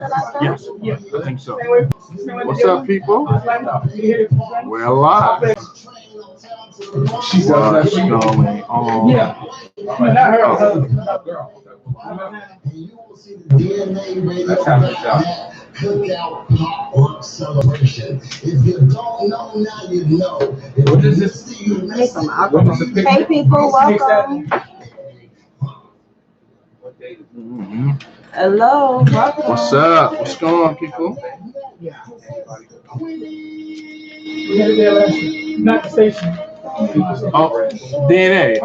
Yes, I think so. What's up, people? We're live. What's going on? Yeah. Not her. Let's have a shot. Cookout potluck celebration. If you don't know, now you know. What is this? Hey people, welcome. Hello, welcome. What's up? What's going on, people? Yeah. We had it there last week. Not the station. Oh, DNA.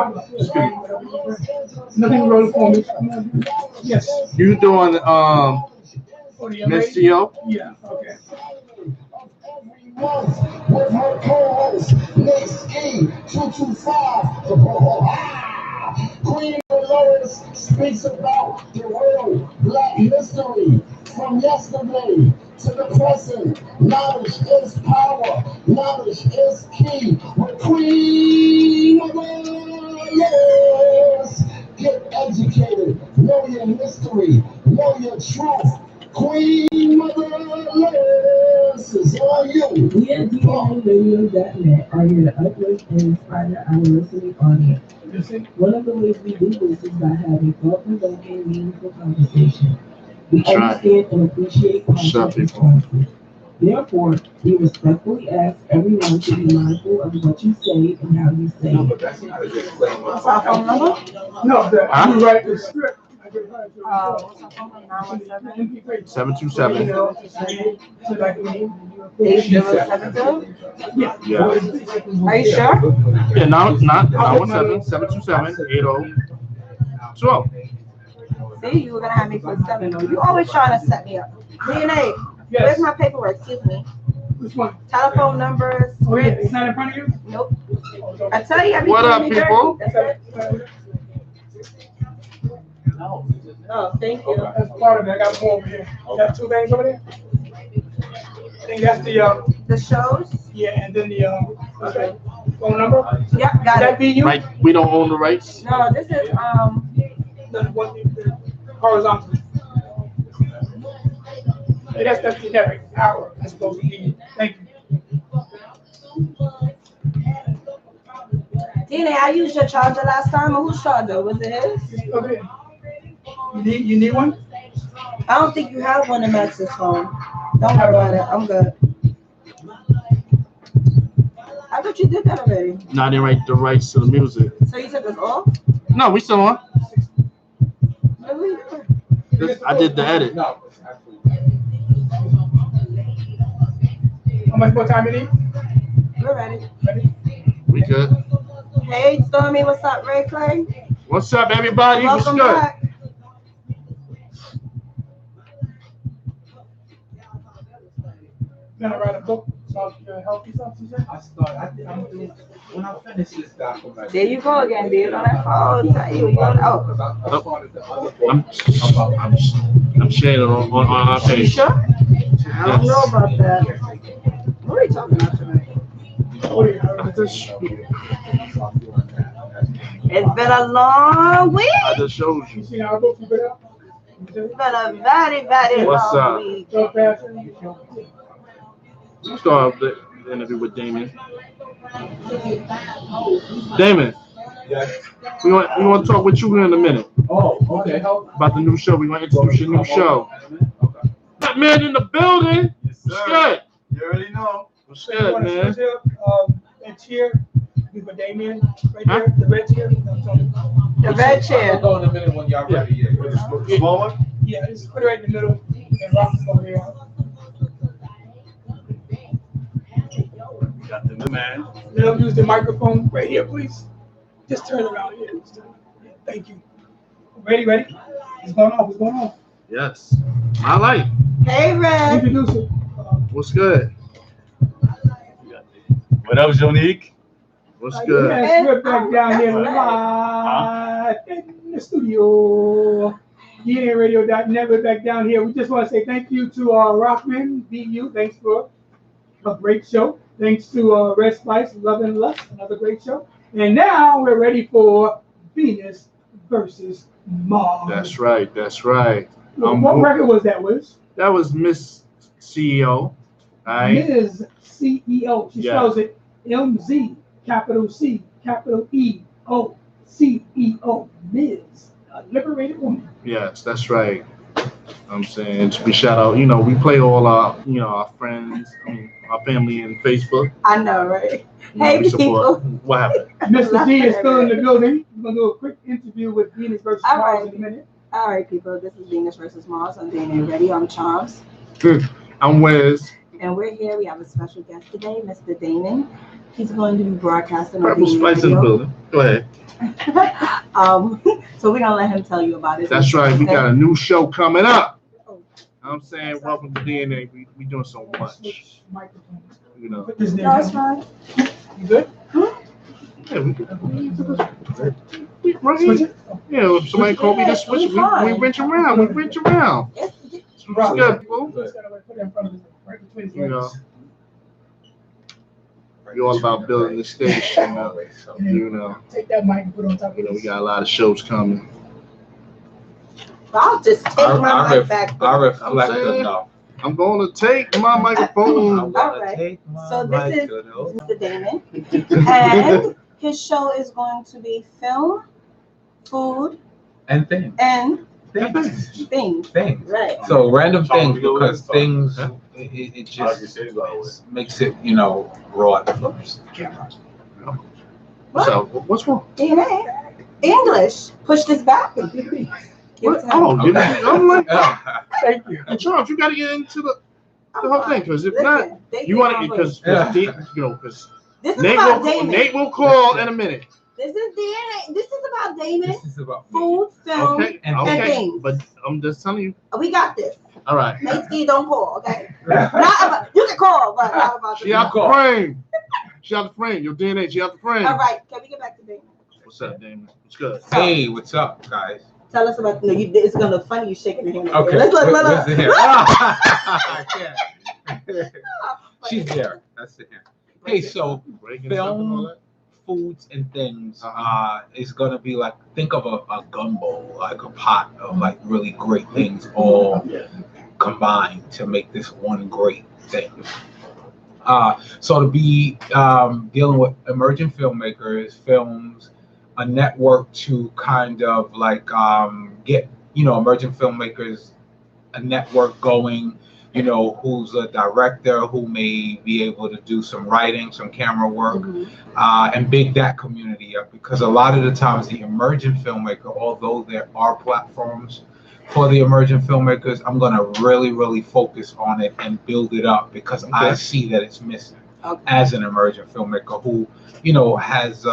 Nothing wrote for me. Yes. You doing Miss CEO? Yeah, okay. With her co-host, Nick Ski, 225. Queen Dolores speaks about the real black history from yesterday to the present. Knowledge is power. Knowledge is key. With Queen Dolores, get educated. Know your history. Know your truth. Queen Mother Dolores is on you. We at DNAradio.net are here to uplift and inspire our listening audience. One of the ways we do this is by having thought-provoking, meaningful conversation. We understand and appreciate complex responses. Therefore, we respectfully ask everyone to be mindful of what you say and how you say it. What's our phone number? No, you write the script. What's our phone number? 727. 8072? Yeah. Are you sure? Yeah, not 917 727 8012. See, you were gonna have me put 7 on. You always trying to set me up. DNA, where's my paperwork? Excuse me. Which one? Telephone numbers. Oh, yeah, it's not in front of you? Nope. I tell you, everything. What up, be people? dirty. That's it. Oh, thank you. That's part of it. I got more over here. You got 2 bags over there? I think that's The shows? yeah, and then the phone number. Yep, got That it. be you? Right, we don't own the rights. No, this is The horizontal. Yeah, that's generic. Hour. That's supposed to be. Thank you. DNA. I used your charger last time. Or whose charger? Was it his? Okay. You need one? I don't think you have one in Max's phone. Don't worry about it. I'm good. I thought you did that already. No, I didn't write the rights to the music. So you took us off? No, we still on. What were you doing? I did the edit. How much more time you need? We're ready. Ready? We good. Hey, Stormy, what's up, Ray Clay? What's up, everybody? What's Welcome good? back. Gonna write a book about healthy substances? I'm doing, when I finish this document. There you go again, dude. On that phone, tell you, I'm sharing it on our Are you page. sure? I don't know about that. What are you talking about tonight? It's been a long week. I just showed you. You see our book you put out? It's been a very, very What's long up? week. So fast. Let's start the interview with Damon. Damon, Yes. we want to talk with you here in a minute Oh, okay. about the new show. We want to introduce your new show. Okay. That man in the building. Yes, What's sir. good? You already know. What's So you good, want to man? switch here? That chair, we put Damien right there, the red chair. The red chair. I'll go in a minute when y'all ready. Yeah. The small one? Yeah, just put it right in the middle and rock it over here. Got the man. Let them use the microphone right here, please. Just turn around here. Yeah, thank you. Ready? What's going on? What's going on? Yes. My life. Hey, Red. Introduce it. What's good? What up, Jonique? What's good? Yes, we're back down here live in the studio. DNAradio.net. We're back down here. We just want to say thank you to Rockman, BU. Thanks for a great show. Thanks to Red Spice, Love and Lust, another great show. And now we're ready for Venus versus Mars. That's right. What record was that, Wiz? That was Miss CEO. Right? Ms. CEO. She Yeah. spells it MZ, capital C, capital EO, CEO. Ms. A liberated woman. Yes, that's right. I'm saying we shout out. We play all our our friends, our family in Facebook. I know, right? Hey, We support. people. What happened? Mr. D is still in the building. We're going to do a quick interview with Venus versus All Mars right. in a minute. All right, people. This is Venus versus Mars on DNAradio. I'm Charles. I'm WIzz. And we're here. We have a special guest today, Mr. Damon. He's going to be broadcasting on Purple Spice in the DNAradio. building. Go ahead. So we're going to let him tell you about it. That's right. We got a new show coming up. Oh. I'm saying welcome to DNA. We doing so much. Microphones. Put this No, it's fine. You good? Yeah, we right here. Yeah, if somebody called me to switch. We wrench around. We wrench around. Yes, It's good, people. Just gotta put it in front of his, right between his You know, legs. we all about building the station. Take that mic and put it on top of We got a lot of shows coming. I'll just take my mic back. I reflect I'm saying- enough. I'm going to take my microphone. All right. So this is is Mr. Damon. And his show is going to be film, food, and things. and Things. things. Things. Right. So random things because things it just makes it raw at first. What's up? What's wrong? DNA. English. Push this back. What? Oh, did Okay. I'm like, Thank you. hey, Charles, you got to get into the whole thing because if not, you want to because because this is Nate about will Damon. call in a minute. This is DNA. This is about Damon. This is about Food, film, Okay, and okay, things. but I'm just telling you. We got this. All right. Nate don't call, okay? Not about, you can call, but not about She out the frame. She out the frame. Your DNA. She out the frame. All right, can we get back to Damon? What's up, Damon? What's good? Hey, what's up, guys? Tell us about, it's gonna look funny you shaking your hand. Okay. Let's look. Where's the hair? I can't. She's there. That's the hair. Hey, so Breaking film, something, all that? foods and things is gonna be like, think of a gumbo, like a pot of like really great things all combined to make this one great thing. So to be dealing with emerging filmmakers, films, a network to kind of like get emerging filmmakers a network going, who's a director who may be able to do some writing, some camera work, and big that community up, because a lot of the times the emerging filmmaker, although there are platforms for the emerging filmmakers, I'm going to really focus on it and build it up because I see that it's missing as an emerging filmmaker who has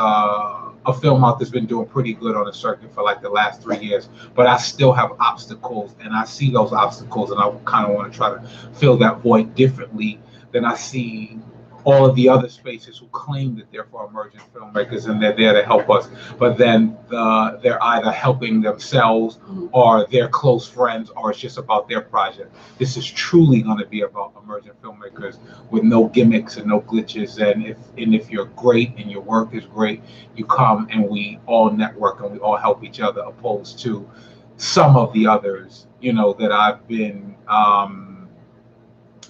a film out that's been doing pretty good on the circuit for like the last 3 years, but I still have obstacles, and I see those obstacles, and I kind of want to try to fill that void differently than I see all of the other spaces who claim that they're for emerging filmmakers and they're there to help us, but then they're either helping themselves or their close friends, or it's just about their project. This is truly going to be about emerging filmmakers with no gimmicks and no glitches. And if you're great and your work is great, you come and we all network and we all help each other, opposed to some of the others, that I've been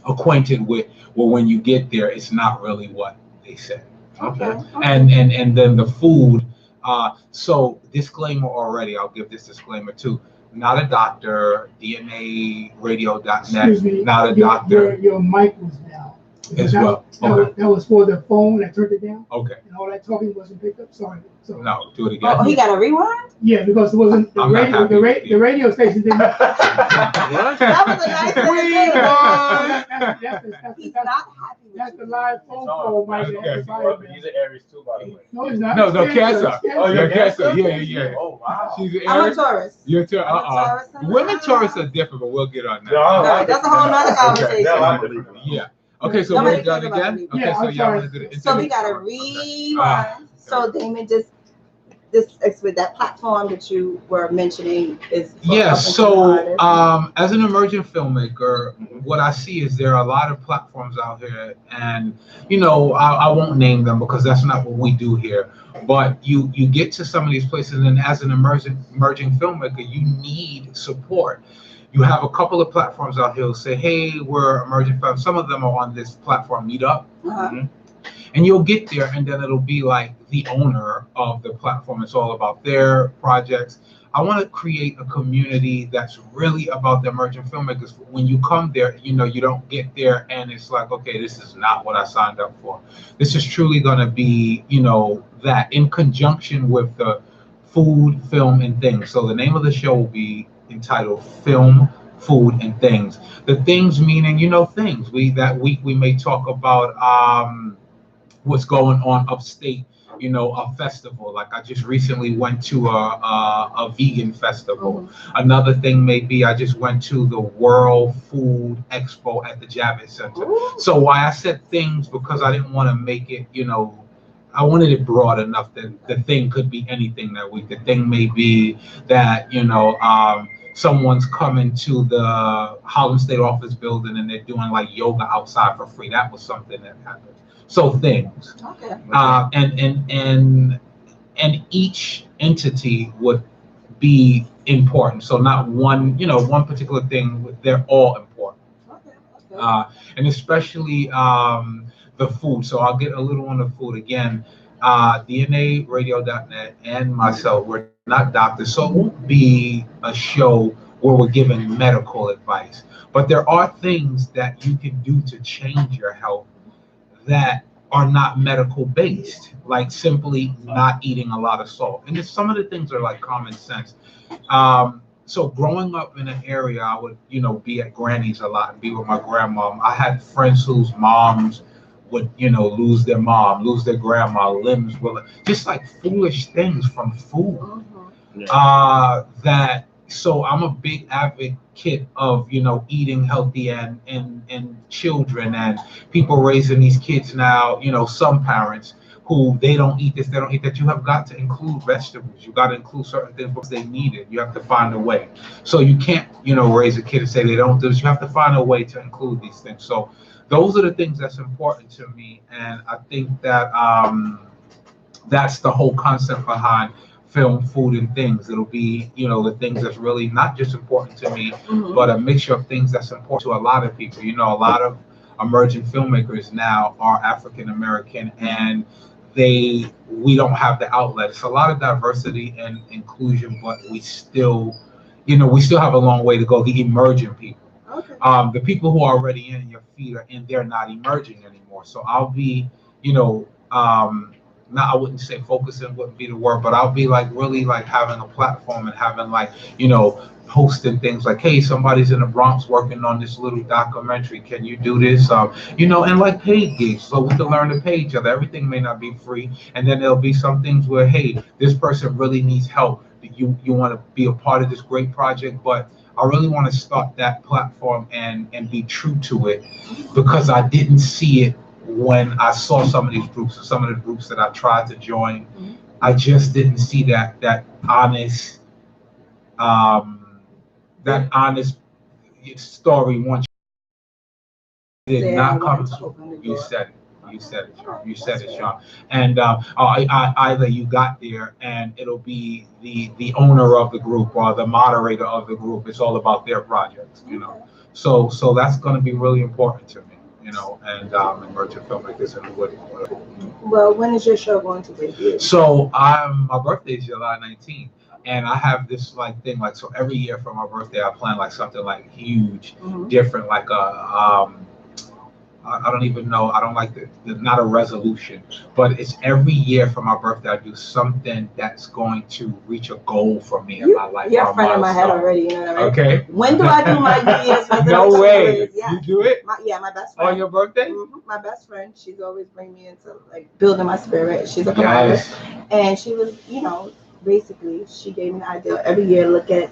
acquainted with, where when you get there, it's not really what they say. Okay. And then the food. So disclaimer already. I'll give this disclaimer too. Not a doctor. DNAradio.net. Excuse me. Not a doctor Your mic was down. as well. That was for the phone that turned it down, Okay. and all that talking wasn't picked up. Sorry. So, No, do it again. Oh, he got a rewind? yeah, because it wasn't the I'm not radio. happy. The radio station didn't. What? That was a nice He's not happy with That's you. the live phone call mic. Okay. That has the volume down. He's an Aries too, by the way. No, he's not. No, It's Cancer. It's Oh, you're Cancer. Cancer. Yeah. Oh, wow. She's an I'm a Aries. Taurus. You're Taurus. I'm a Taurus. Women Taurus are different, but we'll get on that. All right, that's a whole nother conversation. Yeah. Okay, so Nobody we're done cares about again? the Okay, Yeah, so I'm y'all sorry. want to do the So we interview? got to rewind. So Damon, just this with that platform that you were mentioning is for Yeah, up-and-coming so artists. as an emerging filmmaker, what I see is there are a lot of platforms out here, and I won't name them because that's not what we do here. But you get to some of these places, and as an emerging filmmaker, you need support. you have a couple of platforms out here who say, hey, we're emerging films. Some of them are on this platform Meetup. And you'll get there, and then it'll be like the owner of the platform. It's all about their projects. I want to create a community that's really about the emerging filmmakers. When you come there, you know, you don't get there and it's like, okay, this is not what I signed up for. This is truly going to be, you know, that in conjunction with the food, film, and things. So the name of the show will be entitled Film, Food, and Things. The things meaning, you know, things. That week we may talk about what's going on upstate, you know, a festival. Like I just recently went to a vegan festival. Another thing may be I just went to the World Food Expo at the Javits Center. So why I said things, because I didn't want to make it, you know, I wanted it broad enough that the thing could be anything that week. The thing may be that, you know, someone's coming to the Harlem State Office building and they're doing like yoga outside for free. That was something that happened. So things. Okay. And each entity would be important. So not one, you know, one particular thing. They're all important. Okay. And especially the food. So I'll get a little on the food again. DNAradio.net and myself, we're not doctors, so it won't be a show where we're giving medical advice. But there are things that you can do to change your health that are not medical based, like simply not eating a lot of salt. And some of the things are like common sense. So growing up in an area, I would, you know, be at Granny's a lot and be with my grandma. I had friends whose moms would, you know, lose their mom, lose their grandma, limbs, just like foolish things from food. So I'm a big advocate of, you know, eating healthy and children and people raising these kids now, you know, some parents who they don't eat this, they don't eat that. You have got to include vegetables. You got to include certain things because they need it. You have to find a way. So you can't, you know, raise a kid and say they don't do this. You have to find a way to include these things. So those are the things that's important to me. And I think that that's the whole concept behind Film, Food, and Things. It'll be, you know, the things that's really not just important to me, but a mixture of things that's important to a lot of people. You know, a lot of emerging filmmakers now are African American, and we don't have the outlet. It's a lot of diversity and inclusion, but we still, you know, we still have a long way to go. The emerging people, the people who are already in your feet are in, they're not emerging anymore. So I'll be, you know, I wouldn't say focusing wouldn't be the word, but I'll be like really like having a platform and having like, you know, posting things like, hey, somebody's in the Bronx working on this little documentary. Can you do this? You know, and like paid gigs, so we can learn to pay each other. Everything may not be free. And then there'll be some things where, hey, this person really needs help. You want to be a part of this great project, but I really want to start that platform and be true to it, because I didn't see it when I saw some of these groups, or some of the groups that I tried to join. I just didn't see that honest story once you did not come to. You said it, Sean. And either you got there and it'll be the owner of the group or the moderator of the group. It's all about their projects, you know. So that's going to be really important to me, you know, and emerging filmmakers in the wood. Well, when is your show going to debut? So my birthday is July 19th. And I have this like thing, like, so every year for my birthday, I plan like something like huge, different, like I don't even know. I don't like not a resolution, but it's every year for my birthday. I do something that's going to reach a goal for me in my life. You're a friend of my head already. You know what I mean? Okay. When do I do my New Year's resolution? No way. Yeah. You do it? My best friend. On your birthday? My best friend. She's always bringing me into like building my spirit. She's a commander, and she was, you know, basically she gave me an idea every year. Look at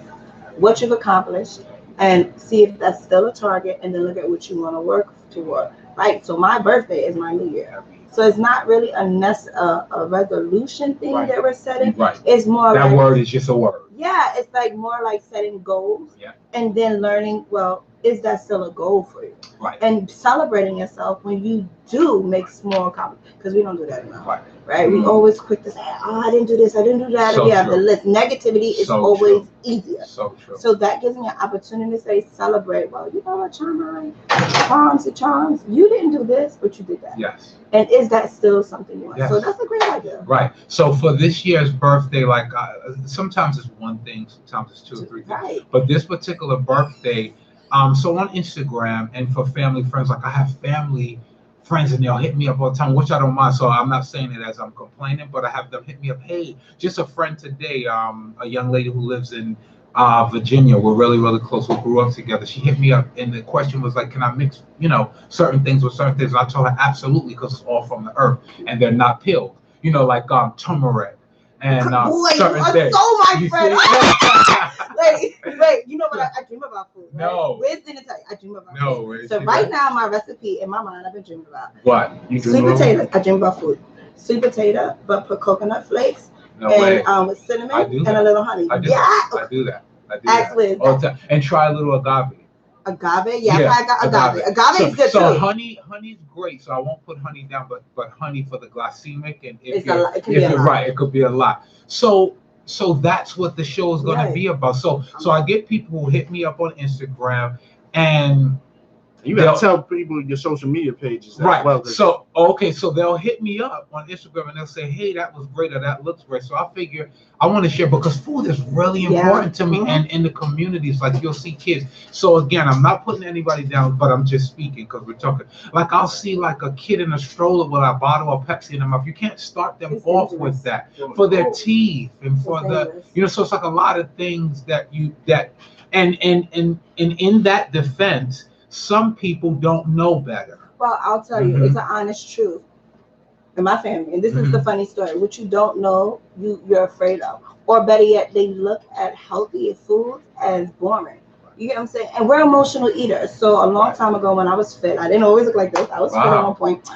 what you've accomplished and see if that's still a target, and then look at what you want to work toward. Right, so my birthday is my New Year. So it's not really a resolution thing that we're setting. Right. It's more that like, word is just a word. Yeah, it's like more like setting goals. Yeah. And then learning, well, is that still a goal for you? Right. And celebrating yourself when you do make small accomplishments, because we don't do that enough. Right? We always quick to say, oh, I didn't do this, I didn't do that. So We have true. the list. Negativity is So always true. easier. So true. So that gives me an opportunity to say, celebrate. Well, you know what, charms are charms. You didn't do this, but you did that. Yes. And is that still something you want? Yes. So that's a great idea. Right. So for this year's birthday, like sometimes it's one thing, sometimes it's 2 or 3 things. Right. But this particular birthday, so on Instagram and for family friends, like I have family friends and they'll hit me up all the time, which I don't mind. So I'm not saying it as I'm complaining, but I have them hit me up. Hey, just a friend today, a young lady who lives in Virginia. We're really, really close. We grew up together. She hit me up and the question was like, can I mix, certain things with certain things? And I told her absolutely, because it's all from the earth and they're not peeled, like turmeric and certain things. So my friend. Wait, you know what? I dream about food. Right? No. WIzz didn't tell you. I dream about No. food. So right now, my recipe in my mind, I've been dreaming about. What? You Sweet potato. I dream about food. Sweet potato, but put coconut flakes with cinnamon and a little honey. I do that. Ask WIzz all the time. And try a little agave. Agave? Yes, I got agave. Agave is good so too. honey's great. So I won't put honey down, but honey for the glycemic, and it could be a lot. So that's what the show is going to be about. So I get people who hit me up on Instagram, and you gotta tell people your social media pages. Right. Well, so they'll hit me up on Instagram and they'll say, hey, that was great or that looks great. So I figure I want to share because food is really important to me and in the communities. Like you'll see kids. So again, I'm not putting anybody down, but I'm just speaking because we're talking. Like I'll see like a kid in a stroller with a bottle of Pepsi in their mouth. You can't start them off with that for their teeth and for so it's like a lot of things and in that defense, some people don't know better. Well, I'll tell you, it's an honest truth in my family. And this is the funny story. What you don't know, you're afraid of. Or better yet, they look at healthy food as boring. You get what I'm saying? And we're emotional eaters. So a long time ago when I was fit, I didn't always look like this. I was fit at one point.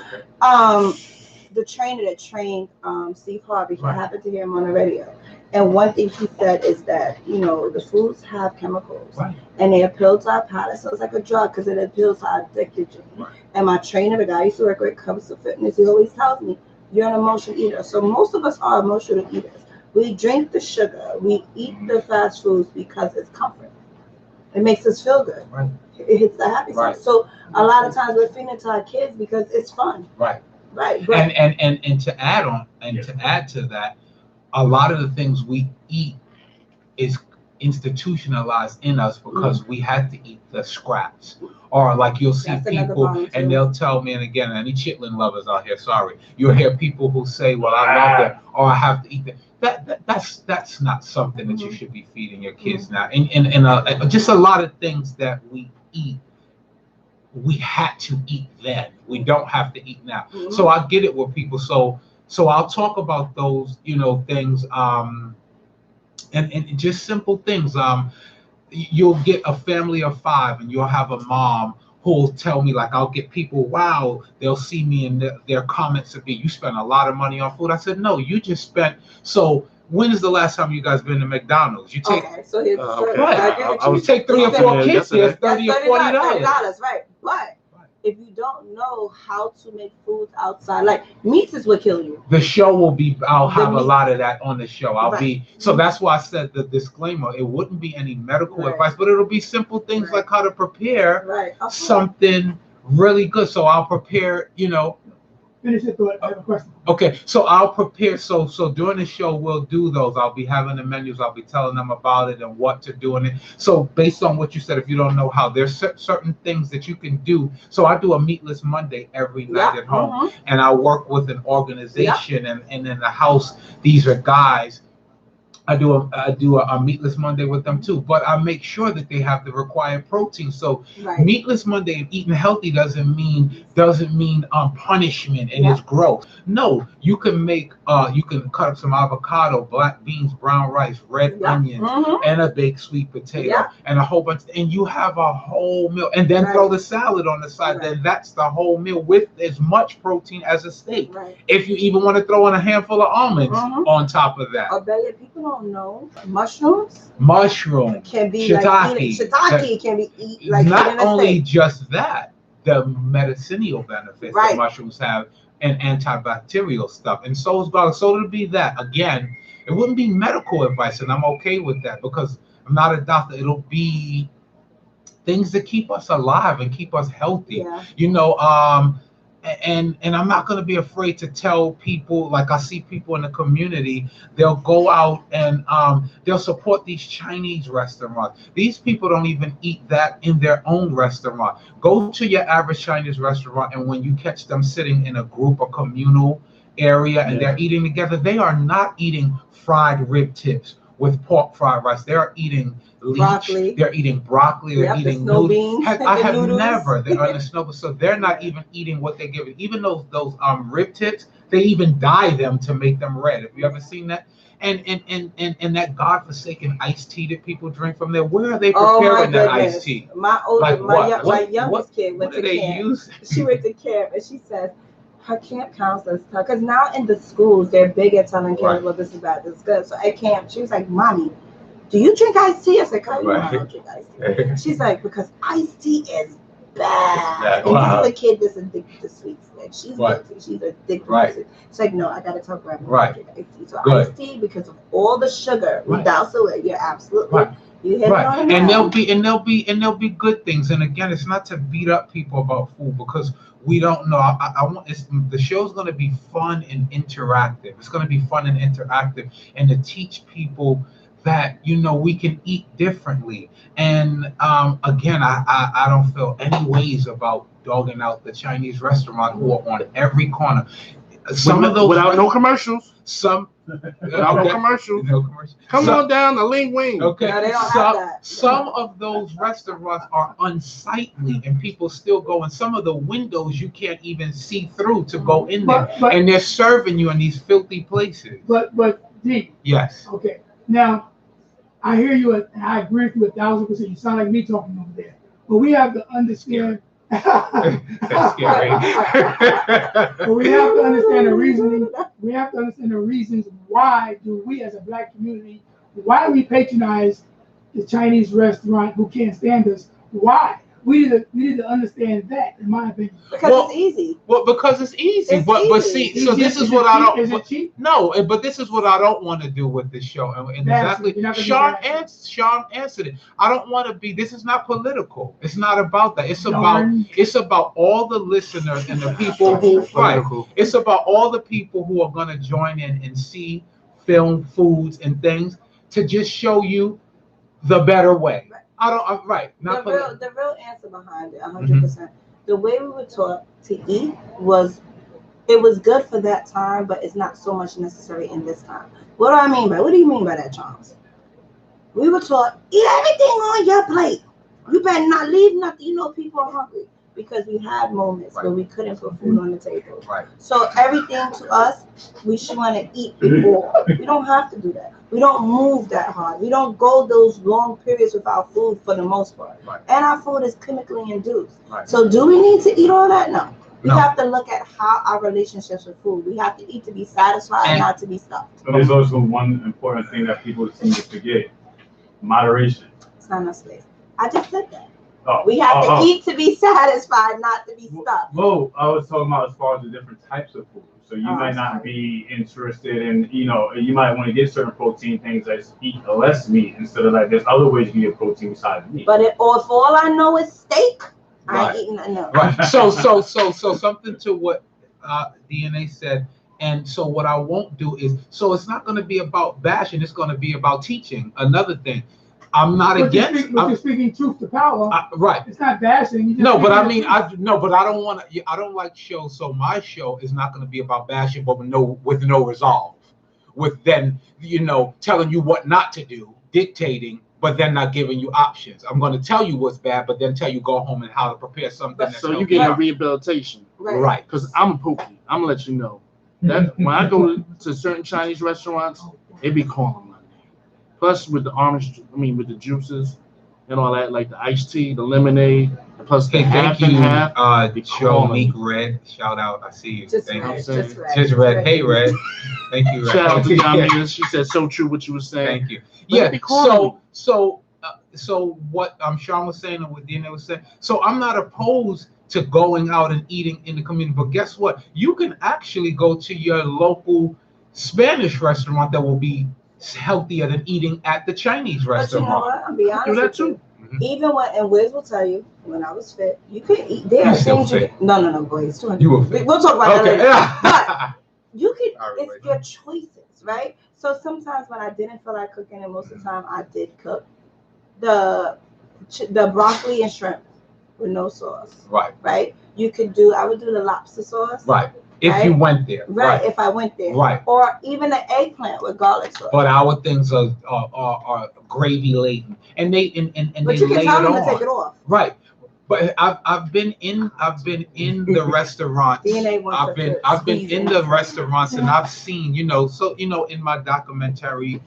The trainer that trained Steve Harvey, I happened to hear him on the radio. And one thing he said is that, the foods have chemicals and they appeal to our palate. So it's like a drug because it appeals to our addicted gene. And my trainer, the guy I used to work with, Covers of Fitness, he always tells me, you're an emotional eater. So most of us are emotional eaters. We drink the sugar. We eat the fast foods because it's comfort. It makes us feel good. It hits the happy side. So a lot of times we're feeding it to our kids because it's fun. Right. And to add on, to add to that, a lot of the things we eat is institutionalized in us because we had to eat the scraps. Or like you'll see people and they'll tell me, and again, any chitlin lovers out here, sorry, you'll hear people who say, well, I love that, or I have to eat that. That's not something that you should be feeding your kids now. And just a lot of things that we eat, we had to eat then. We don't have to eat now. So I get it with people. So I'll talk about those, things, and just simple things. You'll get a family of 5 and you'll have a mom who'll tell me, like, I'll get people, wow, they'll see me and their comments will be, you spent a lot of money on food. I said, no, you just spent. So when is the last time you guys been to McDonald's? You take, so here's you take 3 or 4 kids here, $30 or $40. Right. But if you don't know how to make foods outside, like meats is what kills you. The show will be, I'll have a lot of that on the show. So that's why I said the disclaimer, it wouldn't be any medical advice, but it'll be simple things like how to prepare something really good. So I'll prepare, Finish it through it. I have a question. Okay, so I'll prepare. So during the show, we'll do those. I'll be having the menus. I'll be telling them about it and what to do in it. So based on what you said, if you don't know how, there's certain things that you can do. So I do a Meatless Monday every night at home, and I work with an organization, and in the house, these are guys. I do a Meatless Monday with them too, but I make sure that they have the required protein. So Meatless Monday and eating healthy doesn't mean punishment and it's gross. No, you can make you can cut up some avocado, black beans, brown rice, red onions, and a baked sweet potato and a whole bunch, and you have a whole meal. And then throw the salad on the side. Then that's the whole meal with as much protein as a steak. If you even want to throw in a handful of almonds on top of that. People don't don't know. Mushrooms Mushroom. can be Shiitake. like shiitake can be like not only just that, the medicinal benefits Right. that mushrooms have and antibacterial stuff, and so is garlic. So it'll be that again. It wouldn't be medical advice, and I'm okay with that because I'm not a doctor. It'll be things that keep us alive and keep us healthy. Yeah. You know, and I'm not going to be afraid to tell people, like I see people in the community, they'll go out and they'll support these Chinese restaurants. These people don't even eat that in their own restaurant. Go to your average Chinese restaurant, and when you catch them sitting in a group or communal area and they're eating together, they are not eating fried rib tips with pork fried rice. They are eating leech. Broccoli. They're eating broccoli. They're eating snow beans. I have noodles. never. They're on the snow, so they're not even eating what they give. Even those rib tips, they even dye them to make them red. Have you ever seen that? And that godforsaken iced tea that people drink from there. Where are they preparing that iced tea? My youngest kid went to camp. She went to camp and she says her camp counselors, because now in the schools they're big at telling kids, well, this is bad, this is good. So at camp, she was like, "Mommy, do you drink iced tea?" I said, "I don't drink iced tea." She's like, "Because iced tea is bad." And this is a kid that's addicted to sweets. Like she's addicted to sweets. She's like, "No, I gotta tell grandma to drink iced tea." So iced tea, because of all the sugar, we douse it. You're absolutely you hit it on the and head. there'll be good things. And again, it's not to beat up people about food because we don't know. I want the show's going to be fun and interactive. It's going to be fun and interactive, and to teach people that we can eat differently. And again, I don't feel any ways about dogging out the Chinese restaurant who are on every corner. Some of those without no commercials. Without no commercials. No commercials. Come on down to Ling Wing. Okay. No, they don't have that. Some of those restaurants are unsightly, and people still go. And some of the windows you can't even see through to go in there, and they're serving you in these filthy places. But D. Yes. Okay. Now, I hear you, and I agree with you 1,000%. You sound like me talking over there. But we have to understand. That's scary. But we have to understand the reasoning. We have to understand the reasons why do we, as a black community, why do we patronize the Chinese restaurant who can't stand us? Why? We need to understand that, in my opinion. Because it's easy. Well, because it's easy. But see, so this is what I don't. Is it cheap? No, but this is what I don't want to do with this show. And exactly, Sean answered it. I don't want to be. This is not political. It's not about that. It's about all the listeners and the people who It's about all the people who are going to join in and see film, foods, and things to just show you the better way. The real answer behind it, 100%. The way we were taught to eat was good for that time, but it's not so much necessary in this time. What do I mean by? What do you mean by that, Charles? We were taught, eat everything on your plate. You better not leave nothing. People are hungry, because we had moments where we couldn't put food on the table. So everything to us, we should want to eat before. We don't have to do that. We don't move that hard. We don't go those long periods without food for the most part. And our food is chemically induced. So do we need to eat all that? No. We have to look at how our relationships with food. We have to eat to be satisfied, not to be stuffed. But there's also one important thing that people seem to forget: moderation. It's not enough space. I just said that. We have to eat to be satisfied, not to be stuffed. Well, I was talking about as far as the different types of food. So you might not be interested in, you might want to get certain protein things as eat less meat instead of there's other ways you can get protein besides meat. But if all I know is steak, I ain't eating enough. So something to what DNA said. And so what I won't do is, so it's not going to be about bashing. It's going to be about teaching. Another thing. I'm not against. You're speaking truth to power. It's not bashing. No, but I mean, I don't want to. I don't like shows. So my show is not going to be about bashing, but with no resolve. With then telling you what not to do, dictating, but then not giving you options. I'm going to tell you what's bad, but then tell you go home and how to prepare something. So you get a rehabilitation, right? Because I'm a pookie. I'm gonna let you know that when I go to certain Chinese restaurants, they be calling. Plus with the with the juices and all that, like the iced tea, the lemonade, the plus the Hey, half thank and you, half. Joe Meek Red. Shout out. I see you. Just Thank Red, you. just Red. Just Red. Hey, Red. Thank you, Red. Shout out to Yamina. She said so true what you were saying. Thank you. But Yeah. they calling me. So what Sean was saying and what DNA was saying. So I'm not opposed to going out and eating in the community, but guess what? You can actually go to your local Spanish restaurant that will be healthier than eating at the Chinese But you restaurant. know what? I'll be honest Do that with you. too. Even when, and Wiz will tell you, when I was fit, you could eat. There are You still things you fit. could, no, boys. 200. You were fit. We'll talk about Okay. that later. But you could, All right, it's your choices, right? So sometimes when I didn't feel like cooking, and most of the time I did cook, the broccoli and shrimp with no sauce. Right. You could do. I would do the lobster sauce. Right. If you went there. Right. If I went there. Right. Or even the eggplant with garlic sauce. But our things are gravy laden, and they But you can lay tell it them on. to take it off. Right. But I've been in the restaurants. I've been in the restaurants and I've seen, in my documentary,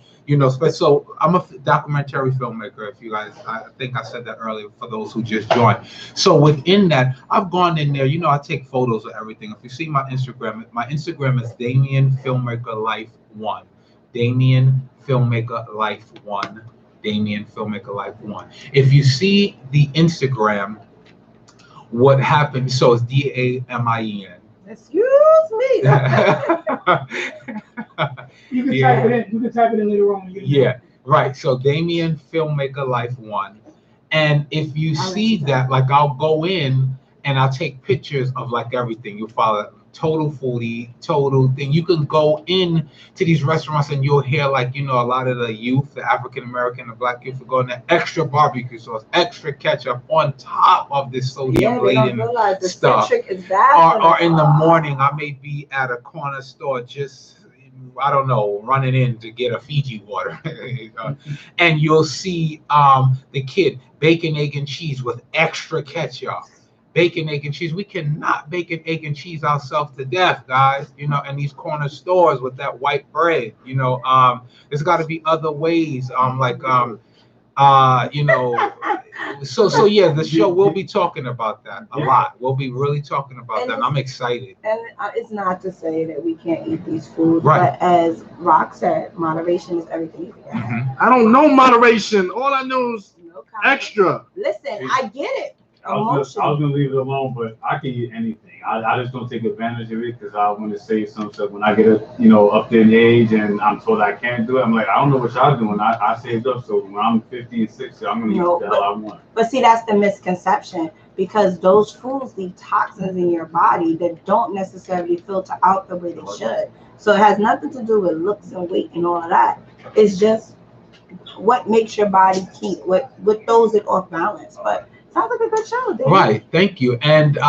so I'm a documentary filmmaker. If you guys, I think I said that earlier for those who just joined. So within that, I've gone in there. I take photos of everything. If you see my Instagram is Damien Filmmaker Life 1. Damien Filmmaker Life 1. Damien Filmmaker Life 1. If you see the Instagram, what happened? So it's DAMIEN. Excuse me. You can type it in. You can type it in later on. Yeah, right. So Damien Filmmaker Life 1. And if you see that, like I'll go in and I'll take pictures of like everything. You follow total foodie, total thing. You can go in to these restaurants and you'll hear like, a lot of the youth, the African American, the black youth are going to extra barbecue sauce, extra ketchup on top of this sodium laden stuff. Or in the morning, I may be at a corner store just, I don't know, running in to get a Fiji water. And you'll see the kid, bacon, egg, and cheese with extra ketchup. Bacon, egg, and cheese. We cannot bacon, egg, and cheese ourselves to death, guys. In these corner stores with that white bread. There's got to be other ways. So yeah, the show will be talking about that a lot. We'll be really talking about that. And I'm excited. And it's not to say that we can't eat these foods, right. But as Rock said, moderation is everything you can have. I don't know moderation. All I know is extra. Listen, I get it. I was gonna leave it alone, but I can eat anything. I just don't take advantage of it because I want to save some stuff. When I get up there in age and I'm told I can't do it, I'm like, I don't know what y'all doing. I saved up, so when I'm 50 and 60, I'm gonna eat what the hell I want. But see, that's the misconception because those foods leave toxins in your body that don't necessarily filter out the way they should. So it has nothing to do with looks and weight and all of that. It's just what makes your body keep what throws it off balance. But sounds like a good show, Dave. Right, thank you. And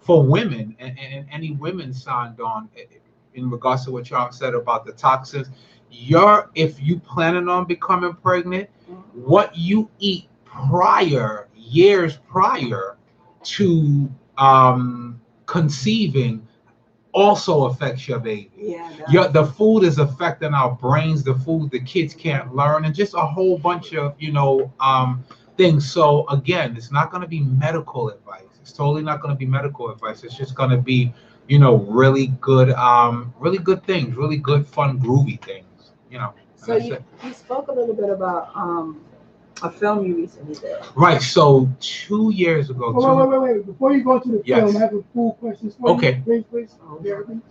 for women, and any women signed on in regards to what y'all said about the toxins, if you planning on becoming pregnant, what you eat years prior to conceiving also affects your baby. Yeah, the food is affecting our brains, the food the kids can't learn, and just a whole bunch of things. So again, it's not going to be medical advice. It's totally not going to be medical advice. It's just going to be, really good things, really good, fun, groovy things. So you spoke a little bit about a film you recently did. Right. So 2 years ago. Wait. Before you go to the film, I have a full question for you. Please.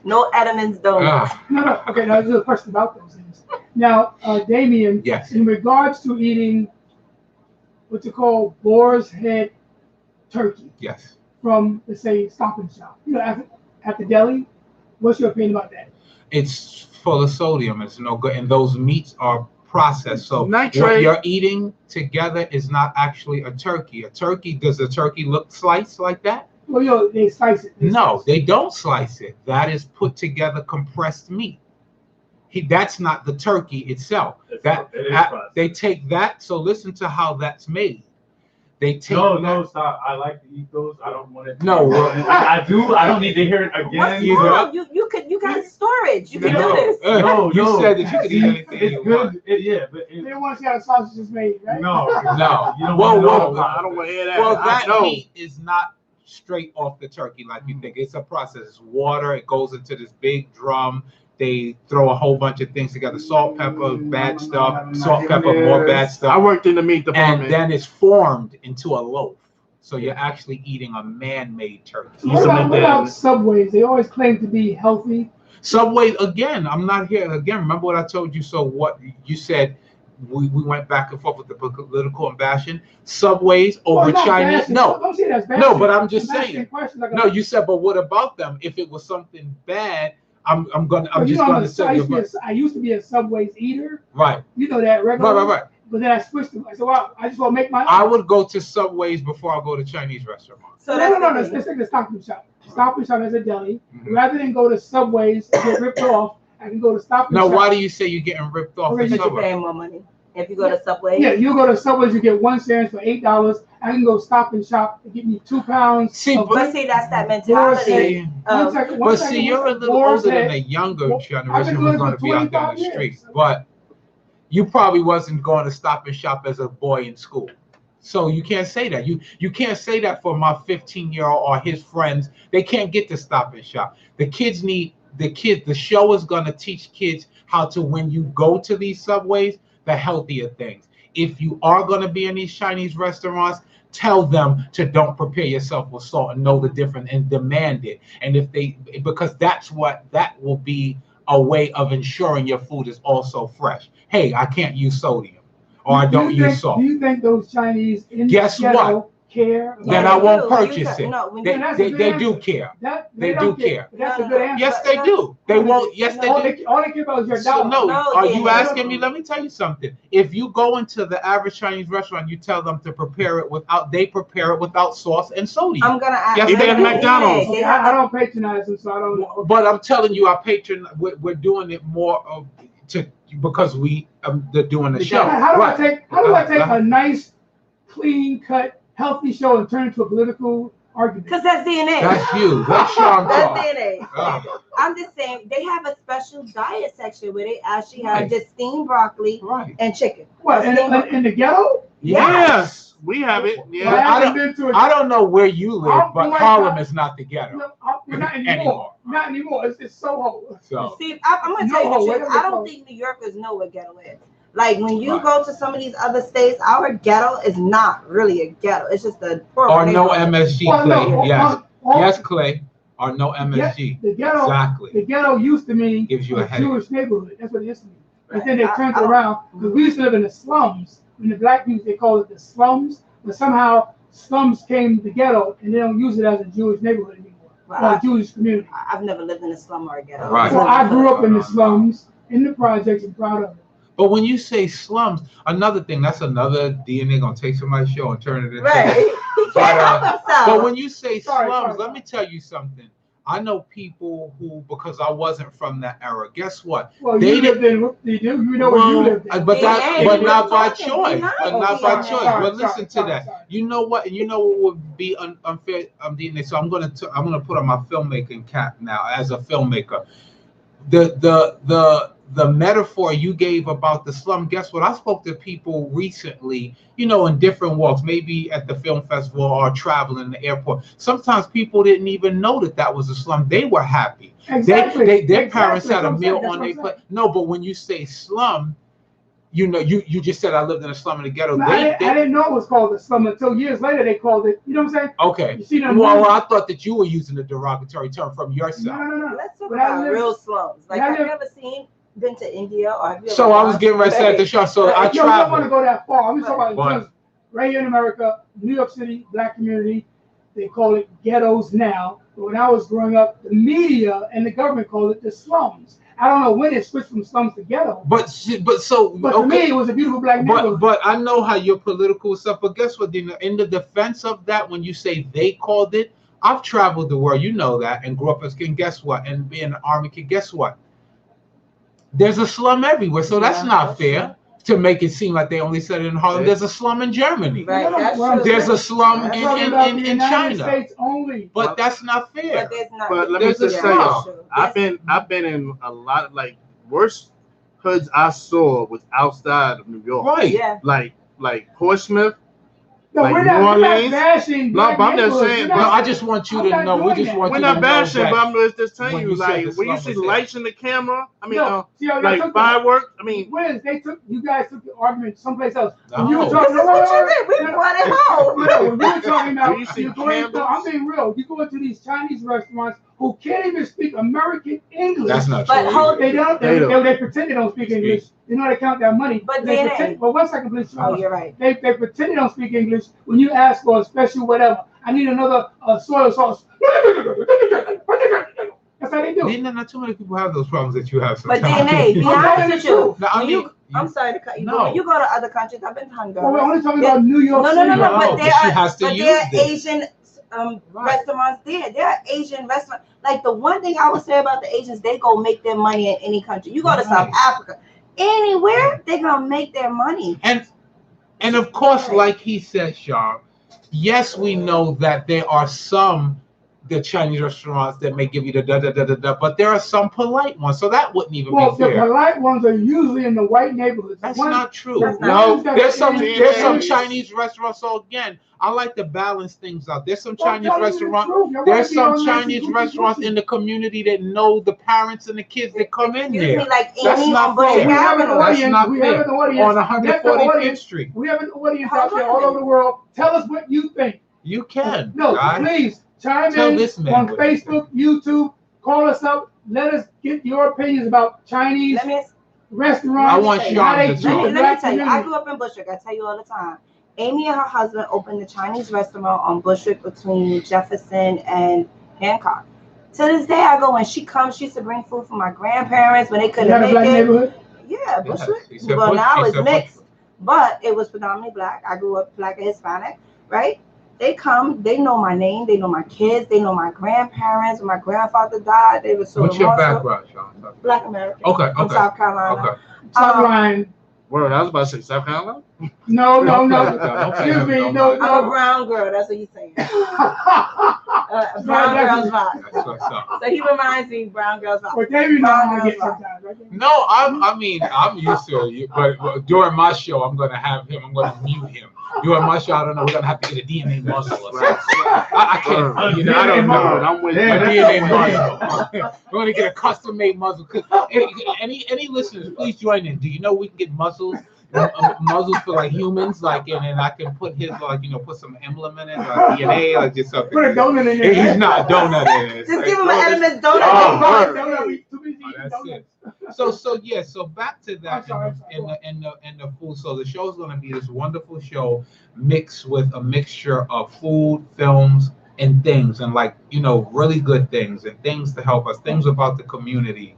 No Edmonds donuts. No. Okay, now this is a question about those things. Now, Damien, yes. In regards to eating what you call boar's head turkey. Yes. From, let's say, Stop and Shop. At the deli. What's your opinion about that? It's full of sodium. It's no good. And those meats are processed. So nitrate. What you're eating together is not actually a turkey. Does a turkey look sliced like that? Well, they slice it. They don't slice it. That is put together compressed meat. That's not the turkey itself. They take that. So listen to how that's made. They take no, stop. I like to eat those. I don't want to. No, I do. I don't need to hear it again. You got storage. You can No, do this. You said that you could eat anything It's you good. want. But They don't want to see how the sausage is made, right? no. No. You don't Whoa, want to know whoa. about I don't want to hear that. Well, I that know. meat is not straight off the turkey like you think. It's a process. It's water. It goes into this big drum. They throw a whole bunch of things together: salt, pepper, bad stuff, salt, pepper, more bad I stuff, worked in the meat department. and then it's formed into a loaf. So you're actually eating a man-made turkey. What about Subways? They always claim to be healthy. Subway, again, I'm not here. Again, remember what I told you? So what you said, we went back and forth with the political ambassion. Subways over Chinese. No, don't say that's bad. no, but I'm just saying. Like No, you said, but what about them? If it was something bad, I'm just gonna say. I used to be a Subway's eater. Right. You know that regular. Right. But then I switched to. So I just want to make my own. I would go to Subways before I go to Chinese restaurants. So no. Let's take the Stop and Shop. Stop and Shop has a deli. Mm-hmm. Rather than go to Subways and get ripped off, I can go to Stop and Shop. Now, why do you say you're getting ripped off? Because you're paying more money. If you go to Subway. Yeah, you go to Subways, you get one sandwich for $8. I can go Stop and Shop and get me 2 pounds. But see, that's that mentality. But see, you're a little older than the younger generation who's going to be out there in the streets. But you probably wasn't going to Stop and Shop as a boy in school. So you can't say that. You can't say that for my 15-year-old or his friends. They can't get to Stop and Shop. The show is going to teach kids how to, when you go to these Subways, the healthier things. If you are going to be in these Chinese restaurants, tell them to don't prepare yourself with salt and know the difference and demand it. And because that will be a way of ensuring your food is also fresh. Hey, I can't use sodium, or I don't use salt. Do you think those Chinese in Guess the ghetto what? care? Then I won't purchase it. No, they do care. They do care. That's a good answer. Yes, they do. They won't. Yes, they do. All they care about is your dollar. So, no, are you asking me? Let me tell you something. If you go into the average Chinese restaurant, you tell them to prepare it without sauce and sodium. I'm gonna ask. Yes, they at McDonald's. Okay, I don't patronize them, so I don't know. But I'm telling you, we're doing it more because they're doing the show. How do I take a nice, clean cut, healthy show and turn it into a political argument? Because that's DNA. That's you. That's Sean. That's DNA. I'm just saying they have a special diet section where they actually have just steamed broccoli and chicken. What, in the ghetto? Yes, we have it. Yeah. I don't know where you live, but Harlem is not the ghetto. No, not anymore. Not anymore. It's Soho. So. See, I'm going to tell you the truth. I don't think New Yorkers know what ghetto is. Like when you go to some of these other states, our ghetto is not really a ghetto. It's just a poor or no MSG, Clay. Yes, Clay. Or no MSG. The ghetto, exactly. The ghetto used to mean gives you a Jewish neighborhood. That's what it used to mean. And then they turned it around because we used to live in the slums. In the black people, they call it the slums. But somehow slums came to the ghetto, and they don't use it as a Jewish neighborhood anymore, or a Jewish community. I've never lived in a slum or a ghetto. Right. So I grew up in the slums, in the projects, and proud of it. But when you say slums, another thing, that's another DNA gonna take somebody's show and turn it into. Right. But when you say slums, let me tell you something. I know people who, because I wasn't from that era. Guess what? Well, they lived in. You know where you lived in. But not by choice. But not by choice. But listen to that. You know what? You know what would be unfair? DNA. So I'm gonna put on my filmmaking cap now as a filmmaker. The metaphor you gave about the slum, guess what? I spoke to people recently, in different walks, maybe at the film festival or traveling in the airport. Sometimes people didn't even know that was a slum. They were happy. Exactly. Their parents had a meal on their plate. No, but when you say slum, you just said I lived in a slum in the ghetto. No, I didn't know it was called a slum until years later they called it. You know what I'm saying? Okay. You see well, I thought that you were using a derogatory term from yourself. No. Let's talk about real slums. Like, have you ever been to India or have you so I was getting ready to say at the show. So I traveled. You don't want to go that far. I'm talking about right here in America, New York City, black community. They call it ghettos now. But when I was growing up, the media and the government called it the slums. I don't know when it switched from slums to ghetto. But to me, it was a beautiful black neighborhood. But I know how your political stuff. But guess what? In the defense of that, when you say they called it, I've traveled the world. You know that, and grew up as kid. Guess what? And being an army kid, guess what? There's a slum everywhere, so that's not fair. to make it seem like they only said it in Harlem. There's a slum in Germany. Right, that's true. There's a slum That's in talking about the in United China. States only. But that's not fair. But there's not. But let me There's just a tell y'all, slum. I've been in a lot of like worst hoods I saw was outside of New York. Right. Yeah. Like Portsmouth. No, like we're New not Orleans. bashing. No, but I'm just neighborhoods. saying, We're No, not- I just want you I'm to not know. We doing just that. want We're you not to know bashing, that but I'm just telling when you, you said like the when you slum see was lights in the camera, I mean, No, see, y'all like took fireworks. I mean, Wiz, you guys took the argument someplace else. When No. you were This talking is what you did. We brought it home. No, when you were talking about, You see you're going to, candles? I'm being real. You go into these Chinese restaurants who can't even speak American English. That's not But true. hold They don't. They don't. They pretend they don't speak English. They know how to count their money. But they they pretend. ain't. Well, 1 second, please. Oh, you're right. They pretend they don't speak English. When you ask for a special whatever, I need another soy sauce. That's how they do. Not too many people have those problems that you have But sometimes. DNA, be I'm telling honest you with the you. truth. No, I When mean, I'm sorry to cut you, No. but when you go to other countries, I've been to Honduras. Well, we're only talking about New York No, City. but No, there but she has to are use this. Asian restaurants there. There are Asian restaurants. Like the one thing I would say about the Asians, they go make their money in any country. You go to South Africa, anywhere, they're gonna make their money. And of course, like he said, Sean, yes, we know that there are the Chinese restaurants that may give you the da-da-da-da-da, but there are some polite ones, so that wouldn't even Well, be the fair. polite ones are usually in the white neighborhoods. That's One- not true. That's not No, true. there's some There's- Chinese restaurants. So again, I like to balance things out. There's some Well, Chinese tell me the restaurants. truth. Y'all There's wanna be some all nice Chinese and restaurants goofy. in the community that know the parents and the kids that come in Excuse there. me, like That's Amy not on Bushwick fair. We have an Avenue. That's audience. not We fair. have an audience. On Let the 145th audience- Street. We have an audience Hold out there on all a over the world. Tell us what you think. You can. No, guys. please chime Tell in this man on what you Facebook, YouTube. Call us up. Let us get your opinions about Chinese Let me restaurants. I want and Sean how they to treat talk. the Let me black tell you, I community. grew up in Bushwick. I tell you all the time. Amy and her husband opened the Chinese restaurant on Bushwick between Jefferson and Hancock. To this day, I go when she comes. She used to bring food for my grandparents when they Is couldn't that a make black it. neighborhood? Yeah, Bushwick. He said Well, Bush- now he it's said mixed, but it was predominantly black. I grew up black and Hispanic, right? They come, they know my name, they know my kids, they know my grandparents. When my grandfather died, they were so What's your remorseful. background, Sean? Black American. Okay, From okay. South Carolina. Okay. Stop Um, lying. word, I was about to say South Carolina. No. Don't Excuse me. don't No, lie. I'm a brown girl. That's what he's saying. A brown girl's vibe. That's what's up. So he reminds me brown girl's vibe. Well, Davey know how to get sometimes. Right? No, I'm used to it. But during my show, I'm gonna have him. I'm gonna mute him. During my show, I don't know. We're gonna have to get a DNA muzzle or something. I can't. I don't know. I'm with A you. DNA muzzle. We're gonna get a custom made muzzle. Any listeners, please join in. Do you know we can get muzzles? Muzzles for like humans, like, and then I can put his, like, put some emblem in it, like DNA, like just something. Put a donut in there. He's not a donut in it. Just give him an element donut. Oh, Donut, we too busy eating That's donuts. it. So back to that I'm sorry. in the food. So the show is going to be this wonderful show mixed with a mixture of food, films, and things, and like really good things and things to help us, things about the community.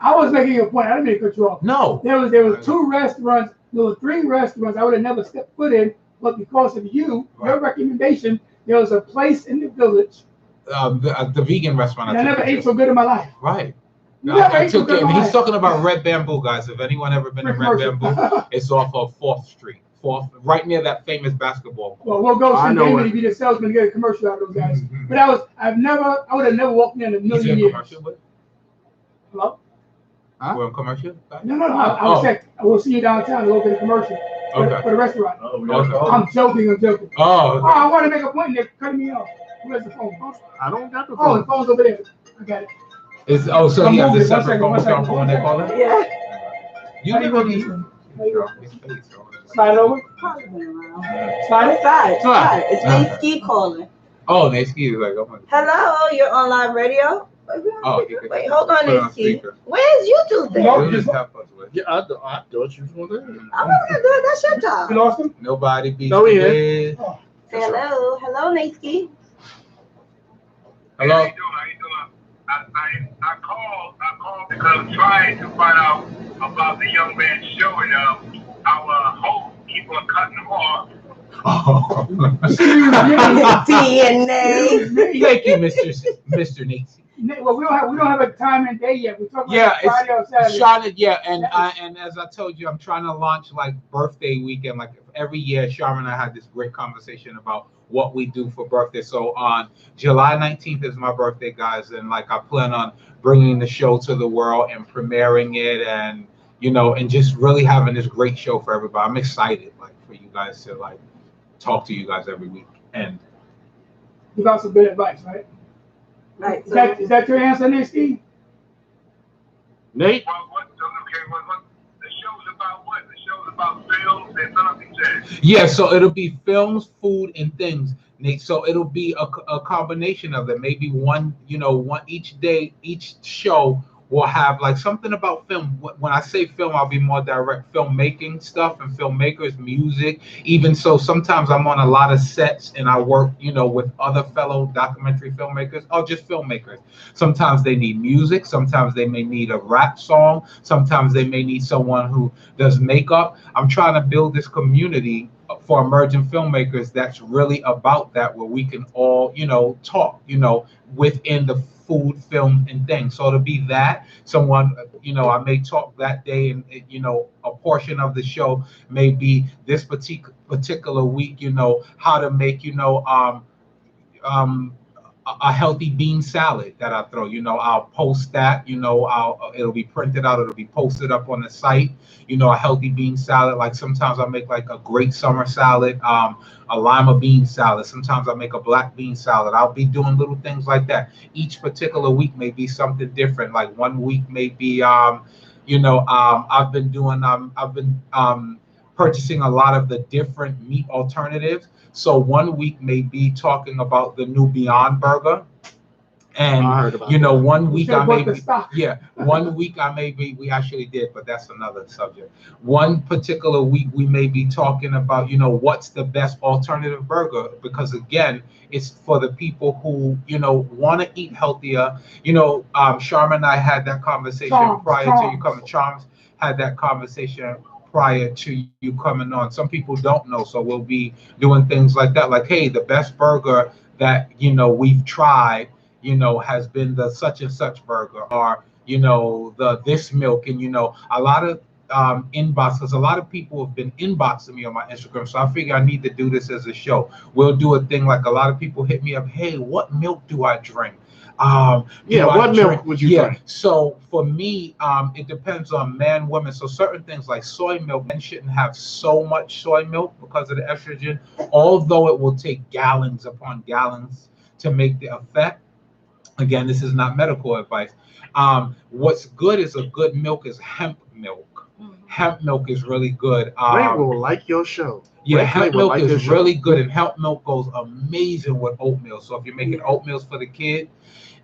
I was making a point. I didn't mean to cut you off. No, There was 2 restaurants. There were 3 restaurants I would have never stepped foot in, but because of your recommendation, there was a place in the village. the vegan restaurant. And I never ate so good in my life. Right. You never I ate so took good it, in and my he's life. talking about Red Bamboo, guys. If anyone ever been to Red Bamboo, it's off of 4th Street, right near that famous basketball court. Well, we'll go I see know David it. to be the salesman to get a commercial out of those guys. Mhm. But I would have never walked in a You million said years. commercial, but Hello? Huh? we're on commercial. No. I was saying, I will see you downtown to go get a commercial Okay. for the restaurant. Okay. I'm joking. Oh, I want to make a point and they're cutting me off. Where's the phone? I don't got the Oh, the phone. phone's over there. I got it. so I'm he has moving. a separate One phone second. for when they call it. Yeah. You How do you live go on to these. this? How you go? Slide it over. Probably been around. Slide it. Side. It's Nate Ski calling. Oh, they ski is like, oh my. Hello, you're on live radio. Oh, Wait, hold on, Put it on Nate Ski. speaker. Where's YouTube thing? No. We'll just have us with. Yeah, I thought you was going to. I'm not gonna do it. That's your You job. lost him? Nobody beats No, he the is. Wiz. Say hello, Nate Ski. Hello. How you doing? I called because I'm trying to find out about the young man's show, and our host keep on cutting him off. DNA. Thank you, Mr. Nate. Well, we don't have a time and day yet. We're talking Yeah, about Friday or Saturday. Charlotte, yeah, and as I told you, I'm trying to launch like birthday weekend. Like every year, Charmin and I had this great conversation about what we do for birthday. So on July 19th is my birthday, guys, and like I plan on bringing the show to the world and premiering it, and and just really having this great show for everybody. I'm excited, like for you guys to like talk to you guys every week and give out some good advice, right? Right. Is that your answer, Nate Steve? Nate? What the show's about? What the show's about? Films and something. Yeah, so it'll be films, food, and things, Nate. So it'll be a combination of them. Maybe one each day, each show will have like something about film. When I say film, I'll be more direct. Filmmaking stuff and filmmakers, music. Even so, sometimes I'm on a lot of sets and I work, with other fellow documentary filmmakers or just filmmakers. Sometimes they need music. Sometimes they may need a rap song. Sometimes they may need someone who does makeup. I'm trying to build this community for emerging filmmakers that's really about that, where we can all, talk, within the food, film, and things. So to be that, someone, I may talk that day, and a portion of the show may be this particular week, how to make, a healthy bean salad that I throw. I'll post that. It'll be printed out. It'll be posted up on the site. A healthy bean salad. Like sometimes I make like a great summer salad, a lima bean salad. Sometimes I make a black bean salad. I'll be doing little things like that. Each particular week may be something different. Like one week may be, I've been purchasing a lot of the different meat alternatives. So one week may be talking about the new Beyond Burger. And I heard about that. one week I may be, yeah. One week I may be, we actually did, but that's another subject. One particular week we may be talking about, what's the best alternative burger, because again, it's for the people who, want to eat healthier. Sharma and I had that conversation prior to you coming. Charms had that conversation prior to you coming on. Some people don't know, so we'll be doing things like that. Like, hey, the best burger that we've tried, has been the such and such burger, or the this milk, and a lot of inbox, because a lot of people have been inboxing me on my Instagram, so I figure I need to do this as a show. We'll do a thing like a lot of people hit me up, hey, what milk do I drink? What milk would you drink? So for me, it depends on man, woman. So certain things like soy milk, men shouldn't have so much soy milk because of the estrogen, although it will take gallons upon gallons to make the effect. Again, this is not medical advice. What's good is a good milk is hemp milk. Hemp milk is really good. Ray will like your show. Yeah, hemp milk is really good, and hemp milk goes amazing with oatmeal. So if you're making oatmeals for the kid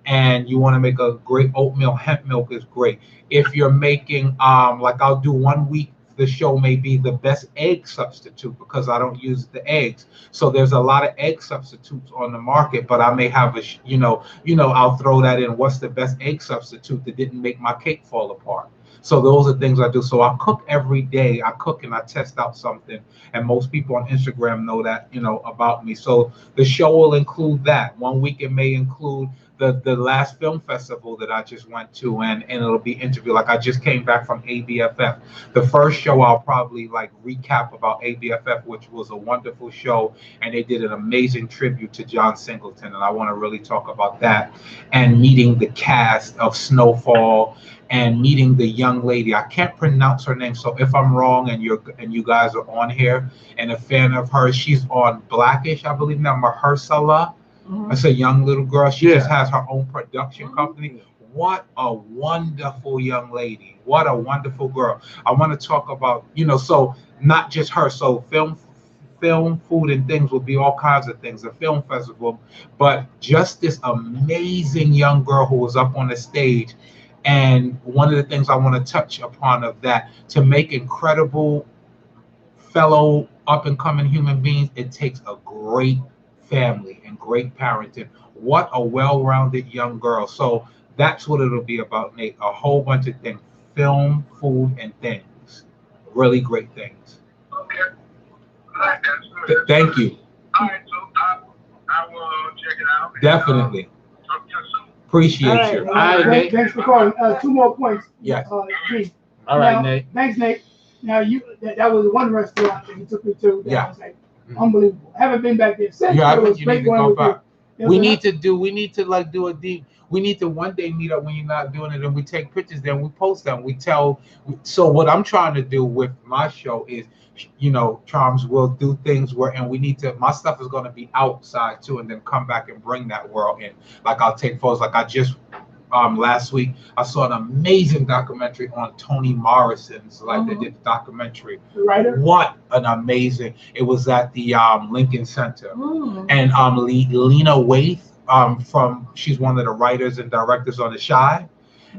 and you want to make a great oatmeal, hemp milk is great. If you're making, like I'll do one week, the show may be the best egg substitute because I don't use the eggs. So there's a lot of egg substitutes on the market, but I may have I'll throw that in. What's the best egg substitute that didn't make my cake fall apart? So those are things I do. So I cook every day. I cook and I test out something. And most people on Instagram know that, about me. So the show will include that. One week it may include the last film festival that I just went to, and it'll be interview. Like I just came back from ABFF. The first show I'll probably like recap about ABFF, which was a wonderful show, and they did an amazing tribute to John Singleton, and I want to really talk about that, and meeting the cast of Snowfall, and meeting the young lady. I can't pronounce her name, so if I'm wrong and you guys are on here and a fan of hers, she's on Blackish, I believe now, Mahershala. It's a young little girl. She just has her own production company. What a wonderful young lady. What a wonderful girl. I want to talk about, so not just her. So film, food, and things will be all kinds of things, a film festival, but just this amazing young girl who was up on the stage. And one of the things I want to touch upon of that, to make incredible fellow up-and-coming human beings, it takes a great family and great parenting. What a well-rounded young girl. So that's what it'll be about, Nate. A whole bunch of things. Film, food, and things. Really great things. Okay. All right, that's good. Thank you. All right, so I will check it out. Definitely. Talk to you soon. Appreciate All right, you. Nate. All right, Nate. Thanks for calling. 2 more points. Yes. G. All right, Now, Nate. Thanks, Nate. Now that was one restaurant that you took me to. That Yeah. was like unbelievable. Haven't been back there since. Yeah, I but it think was you great need to going go with you. back. There We was need to do a deep. We need to one day meet up when you're not doing it, and we take pictures. Then we post them. We tell. So what I'm trying to do with my show is, Charms will do things where, and we need to. My stuff is going to be outside too, and then come back and bring that world in. Like I'll take photos. Like I just. Last week I saw an amazing documentary on Toni Morrison's life. They did the documentary. The writer. What an amazing! It was at the Lincoln Center, Mm. and Lena Waithe, she's one of the writers and directors on The Chi,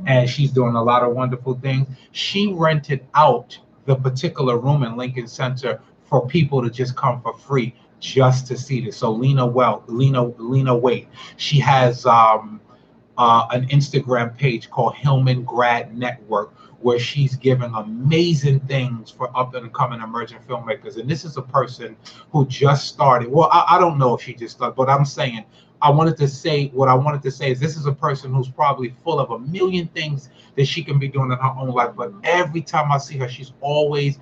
and she's doing a lot of wonderful things. She rented out the particular room in Lincoln Center for people to just come for free just to see this. So Lena Waithe, she has an Instagram page called Hillman Grad Network, where she's giving amazing things for up and coming emerging filmmakers. And this is a person who just started. Well, I don't know if she just started, but I'm saying what I wanted to say is this is a person who's probably full of a million things that she can be doing in her own life. But every time I see her, she's always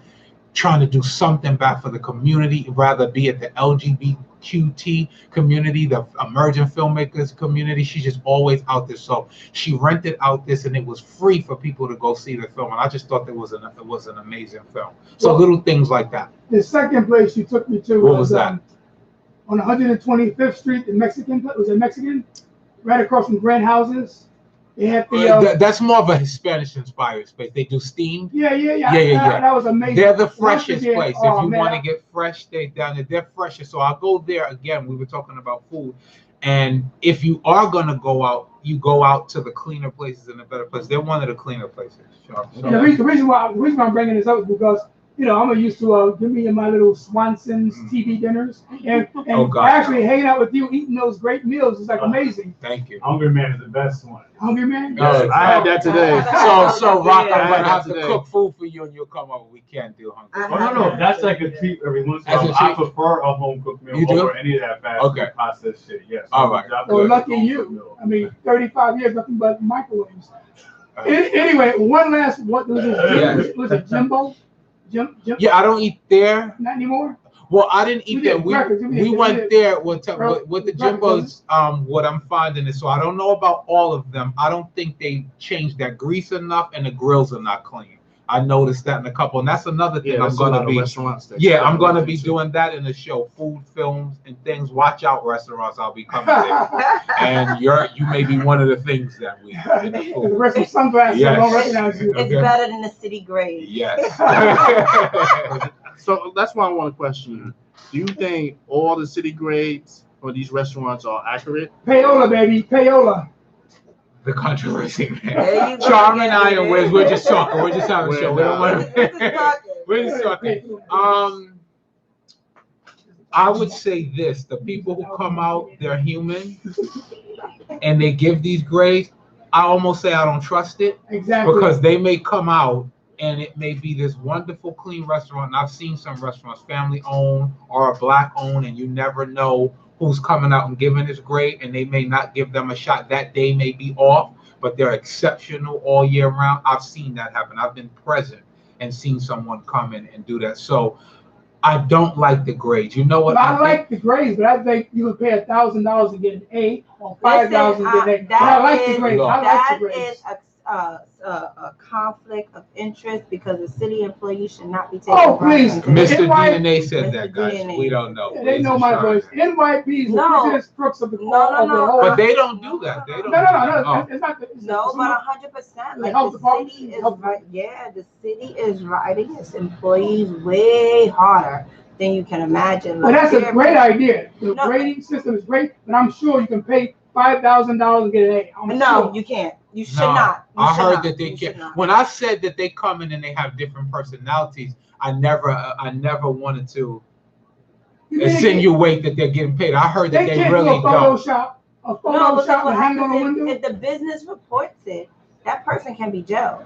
trying to do something back for the community, rather be it the LGBTQT community, the emerging filmmakers community. She's just always out there. So she rented out this, and it was free for people to go see the film. And I just thought it was an amazing film. So Well, little things like that. The second place you took me to What was that? On 125th Street, the Mexican. Was it Mexican? Right across from Grand Houses. They had the. That's more of a Hispanic-inspired space. They do steamed. Yeah. Yeah. That was amazing. They're the Once freshest again, place. oh, If you man, want to get fresh, they're fresher. So I'll go there again. We were talking about food. And if you are going to go out, you go out to the cleaner places and the better places. They're one of the cleaner places. Sure. So, the reason why I'm bringing this up is because I'm used to give me my little Swanson's TV dinners and actually hanging out with you, eating those great meals is like amazing. Thank you. Hungry Man is the best one. Hungry Man. Yes, I had that today. So Rock, I'm Yeah. gonna have to Today. cook food for you, and you'll come over. We can't do hungry. Oh, no, that's like a treat every once in a As a while. I treat? prefer a home cooked meal You do? over any of that fast Okay. food processed shit. Yes. All right. Well, lucky you. I mean, 35 years, nothing but microwaves. Anyway, one last, what was it? Was it Jimbo? Jim? Yeah, I don't eat there. Not anymore? Well, I didn't eat We there. did breakfast. We went there with the Jimbos. What I'm finding is, so I don't know about all of them. I don't think they changed that grease enough, and the grills are not clean. I noticed that in a couple, and that's another thing I'm going to be. I'm going to be doing that in the show, food, films, and things. Watch out, restaurants! I'll be coming there, and you may be one of the things that we. In the The food. rest of sunglasses, Yes. I don't recognize you. It's better than the city grade. Yes. So that's why I want to question you. Do you think all the city grades for these restaurants are accurate? Payola, baby, payola. The controversy, There man. you go. Charm and I and Wiz, we're just talking. We're just having a show. We don't want This is to. talking. We're just talking. I would say this: the people who come out, they're human, and they give these grades. I almost say I don't trust it Exactly. because they may come out and it may be this wonderful, clean restaurant. And I've seen some restaurants, family owned or Black owned, and you never know who's coming out and giving this grade, and they may not give them a shot. That day may be off, but they're exceptional all year round. I've seen that happen. I've been present and seen someone come in and do that. So I don't like the grades. You know what? I like the grades, but I think you would pay $1,000 to get an A or $5,000 to get an A. But I like the grades. I like the That grades. is a conflict of interest because the city employee should not be taking. Oh, please. Mr. NY DNA said Mr. that, guys. DNA. We don't know. Yeah, they know my voice. NYPs, No. the biggest crooks of the No. of the whole. But they don't do that. They don't. No, do that. no. It's not. No, but 100%. Like health the department? city is Health- right. Yeah, the city is riding its employees way harder than you can imagine. Well, that's a they're- great idea. The No. grading system is great, but I'm sure you can pay $5,000 and get an A. I'm No, sure. you can't. You should No, not. You I should heard not. that they You should can. not. When I said that they come in and they have different personalities, I never wanted to You think insinuate that they're getting paid. I heard that they they can't really do a don't. Photoshop, No, because and what hang on the happens window? if the business reports it, that person can be jailed.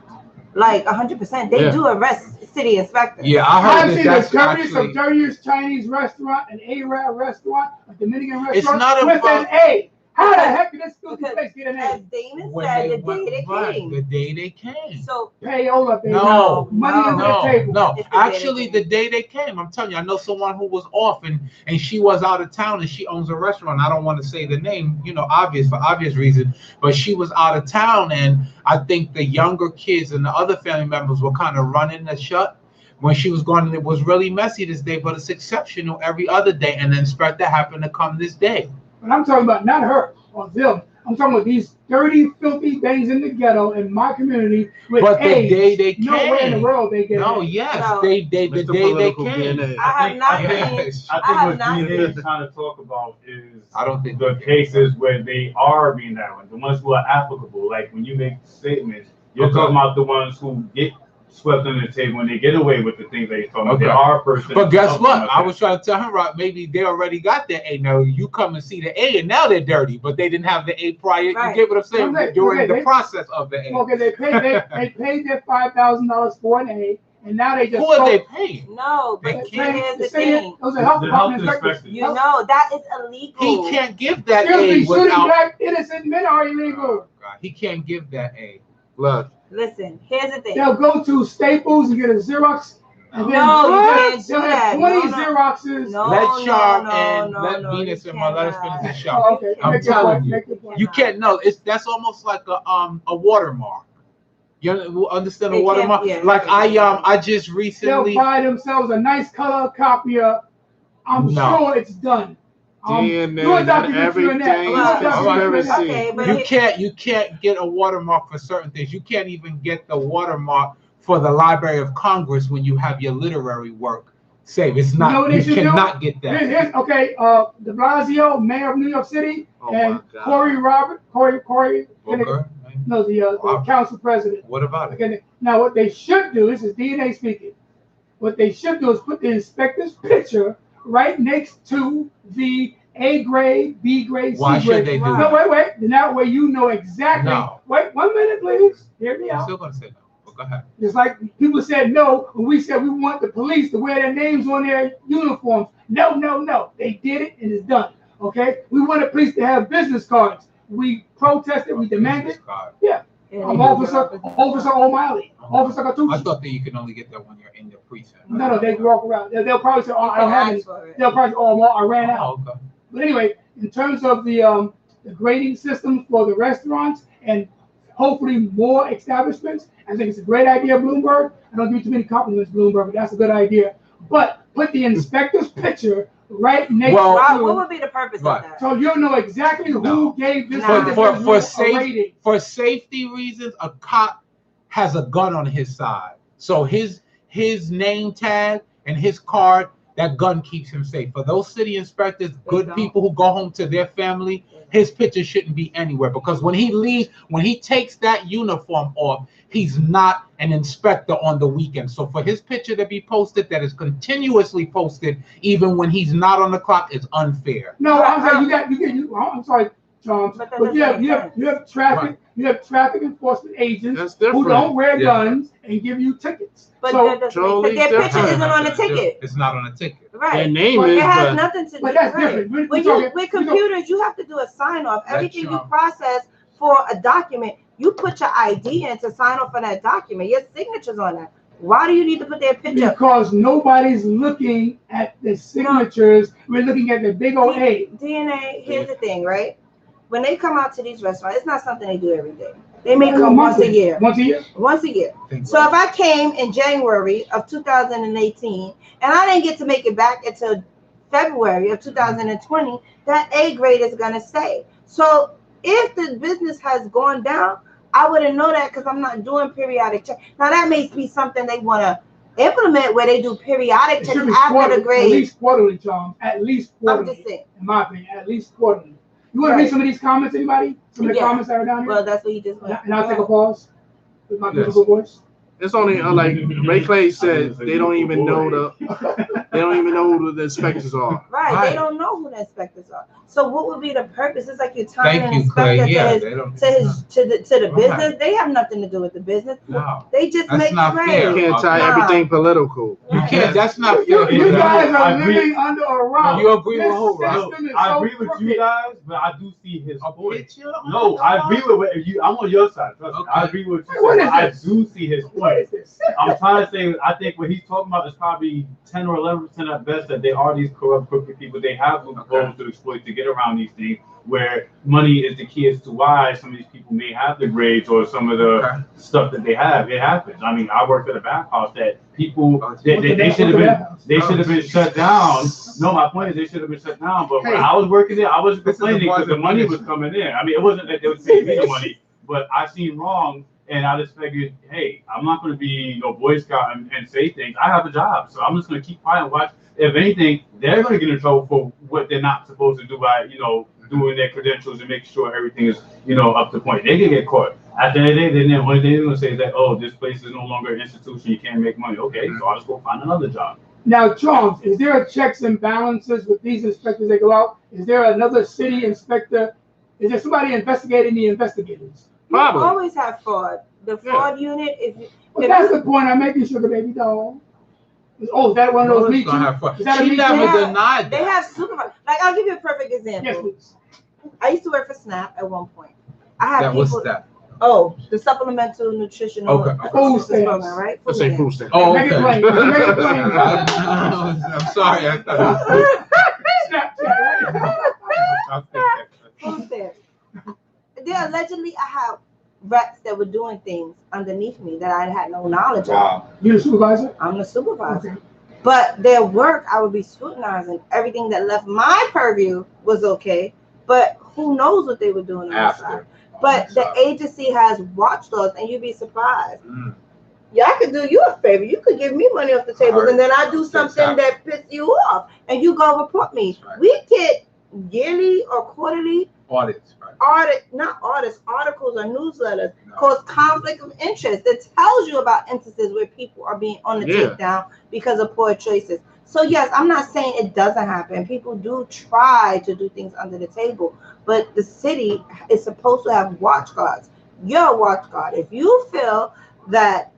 Like 100%. They Yeah. do arrest city inspectors. Yeah, I heard I've that seen the that's dirtiest of actually. dirtiest Chinese restaurant, an Arab restaurant, a Dominican It's restaurant not with about- an A. How the heck did this stupid place get an As A? Damon When said, they the went, day they right, came. the day they came. So Payola, baby. No, Money under the table. No. It's the day they Actually, came. the day they came, I'm telling you, I know someone who was off and she was out of town and she owns a restaurant. I don't want to say the name, for obvious reason, but she was out of town and I think the younger kids and the other family members were kind of running the shut when she was gone, and it was really messy this day, but it's exceptional every other day. And the inspector happened to come this day. But I'm talking about not her or them. I'm talking about these dirty, filthy things in the ghetto in my community with But the AIDS. day they came, Nowhere in the world they get no, AIDS. yes, No. the day they came. DNA. I have not I seen. think I have what not DNA seen. is trying to talk about is I don't think the cases where they are being that one, the ones who are applicable. Like when you make statements, you're Okay. talking about the ones who get swept under the table and they get away with the things they talking about. Okay. There are persons. But guess of what? them out I there. was trying to tell him, right? Maybe they already got their A. Now you come and see the A, and now they're dirty, but they didn't have the A prior. Right. You get what I'm saying? Okay, During the they- process of the A. Okay, they paid their $5,000 for an A, and now they just Who are they paying? No, They but can't- here's the Say it. thing. Those are health The health department inspectors. inspectors. You know that is illegal. He can't give that Excuse me, A shooting without. black innocent men are illegal. Oh, God. He can't give that A. Look, Listen, here's the thing. They'll go to Staples and get a Xerox, and then No, you can't do they'll have that. 20 No. Xeroxes. No, let Sharp no, and no, let no, Venus you and my let us cannot. finish the Oh, show. okay. I'm Make your telling point, you. make your point. You can't know. That's almost like a watermark. You understand a It can't watermark? be a- Like I just They'll recently. buy themselves a nice color copier. I'm No. sure it's done. DNA do a and documentary on that. everything Do a is documentary on that. conspiracy. Okay, but You can't get a watermark for certain things. You can't even get the watermark for the Library of Congress when you have your literary work saved. It's You know not. what they You should do? cannot get that. Here's okay. De Blasio, mayor of New York City, Oh and my God. Corey, Okay. no, the council president. What about it? Okay, now what they should do, this is DNA speaking, what they should do is put the inspector's picture right next to the A grade, B grade, C grade. Why should they do No, that? wait. That way you know exactly. No. Wait 1 minute, please. Hear me I'm out. still gonna say no. But go ahead. Just like people said no when we said we want the police to wear their names on their uniforms. No. They did it and it's done. Okay? We want the police to have business cards. We protested, we demanded. Business card. Yeah. I'm Officer O'Malley. Officer I Gattucci. thought that you can only get that when you're in the precinct. No, they walk around. They'll probably say, oh, I don't have any. They'll probably say, oh, well, I ran out. Oh, okay. But anyway, in terms of the grading system for the restaurants and hopefully more establishments, I think it's a great idea, Bloomberg. I don't give you too many compliments, Bloomberg, but that's a good idea. But put the inspector's picture right next Wow, to what it, would be the purpose Right. of that? so you'll know exactly who No. gave this Nah. individual a rating. For safety reasons, a cop has a gun on his side. So his name tag and his card, that gun keeps him safe. For those city inspectors, good don't. people who go home to their family, his picture shouldn't be anywhere, because when he leaves, when he takes that uniform off, he's not an inspector on the weekend. So for his picture to be posted, that is continuously posted, even when he's not on the clock, is unfair. No, I'm sorry, I'm sorry, Charles, But that but you doesn't have make traffic, Right. you have traffic enforcement agents That's who different. don't wear Yeah. guns and give you tickets. But So, that doesn't Jolie, make sense. Their picture different. isn't on the ticket. It's not on a ticket. Their Right. name But is, It has but nothing to do but that's right. different. We're When talking- with we computers, you have to do a sign off. That's Everything you true. process for a document, you put your ID in to sign off on that document. Your signature's on that. Why do you need to put their picture? Because nobody's looking at the signatures. We're looking at the big old A. DNA, here's the thing, right? When they come out to these restaurants, it's not something they do every day. They may come once a year. Once a year? Once a year. So if I came in January of 2018 and I didn't get to make it back until February of 2020, that A grade is going to stay. So if the business has gone down, I wouldn't know that because I'm not doing periodic checks. Now that may be something they want to implement where they do periodic It checks should be after quarterly, the grade. at least quarterly, Charles. At least I'm quarterly. just saying. In my opinion, at least quarterly. You want to Right. read some of these comments, anybody? Some of the Yeah. comments that are down here? Well, that's what you just went. And I'll take a pause with my Yes. beautiful voice. It's only like Ray Clay said, they don't even know who the inspectors are. Right. They don't know who the inspectors are. So what would be the purpose? It's like you're tying an Clay. inspector to the business. They have nothing to do with the business. No. They just make trade. You can't tie everything political. You can't. That's not fair. You guys are living under a rock. You agree with who, right? I agree with you guys, but I do see his point. No, I agree with you. I'm on your side. Trust me. I agree with you. I do see his point. I'm trying to say, I think what he's talking about is probably 10 or 11% at best that they are these corrupt, crooked people. They have loopholes to exploit to get around these things, where money is the key as to why some of these people may have the grades or some of the stuff that they have. It happens. I mean, I worked at a bathhouse that people they should have been shut down. No, my point is they should have been shut down. But when I was working there, I wasn't complaining because the money was coming in. I mean, it wasn't that they would pay me the money, but I seen wrong. And I just figured, hey, I'm not going to be Boy Scout and say things. I have a job, so I'm just going to keep quiet and watch. If anything, they're going to get in trouble for what they're not supposed to do by, doing their credentials and making sure everything is, up to point. They can get caught. At the end of the day, then one thing they're going to say is that, oh, this place is no longer an institution. You can't make money. Okay, so I'll just go find another job. Now, Charles, is there a checks and balances with these inspectors that go out? Is there another city inspector? Is there somebody investigating the investigators? Probably. You always have fraud. The fraud unit, that's the point I'm making, sugar baby doll. Oh, is that one of those meetings? She never denied that. They have supervisors. Like, I'll give you a perfect example. Yes, please. I used to work for SNAP at one point. I had people. What's that? Oh, the supplemental nutritional food stamps program, right? Let's say food stamps. Oh, okay. Make it plain. I'm sorry. I thought. Food stamps. There allegedly, I have reps that were doing things underneath me that I had no knowledge of. You the supervisor? I'm the supervisor. Okay. But their work, I would be scrutinizing. Everything that left my purview was okay, but who knows what they were doing outside. But the agency has watchdogs, and you'd be surprised. Yeah, I could do you a favor. You could give me money off the table, and then I do something that pisses you off, and you go report me. Right. We get yearly or quarterly audits, right? Articles or newsletters called conflict of interest that tells you about instances where people are being on the takedown because of poor choices. So yes, I'm not saying it doesn't happen. People do try to do things under the table, but the city is supposed to have watch guards. You're a watch guard. If you feel that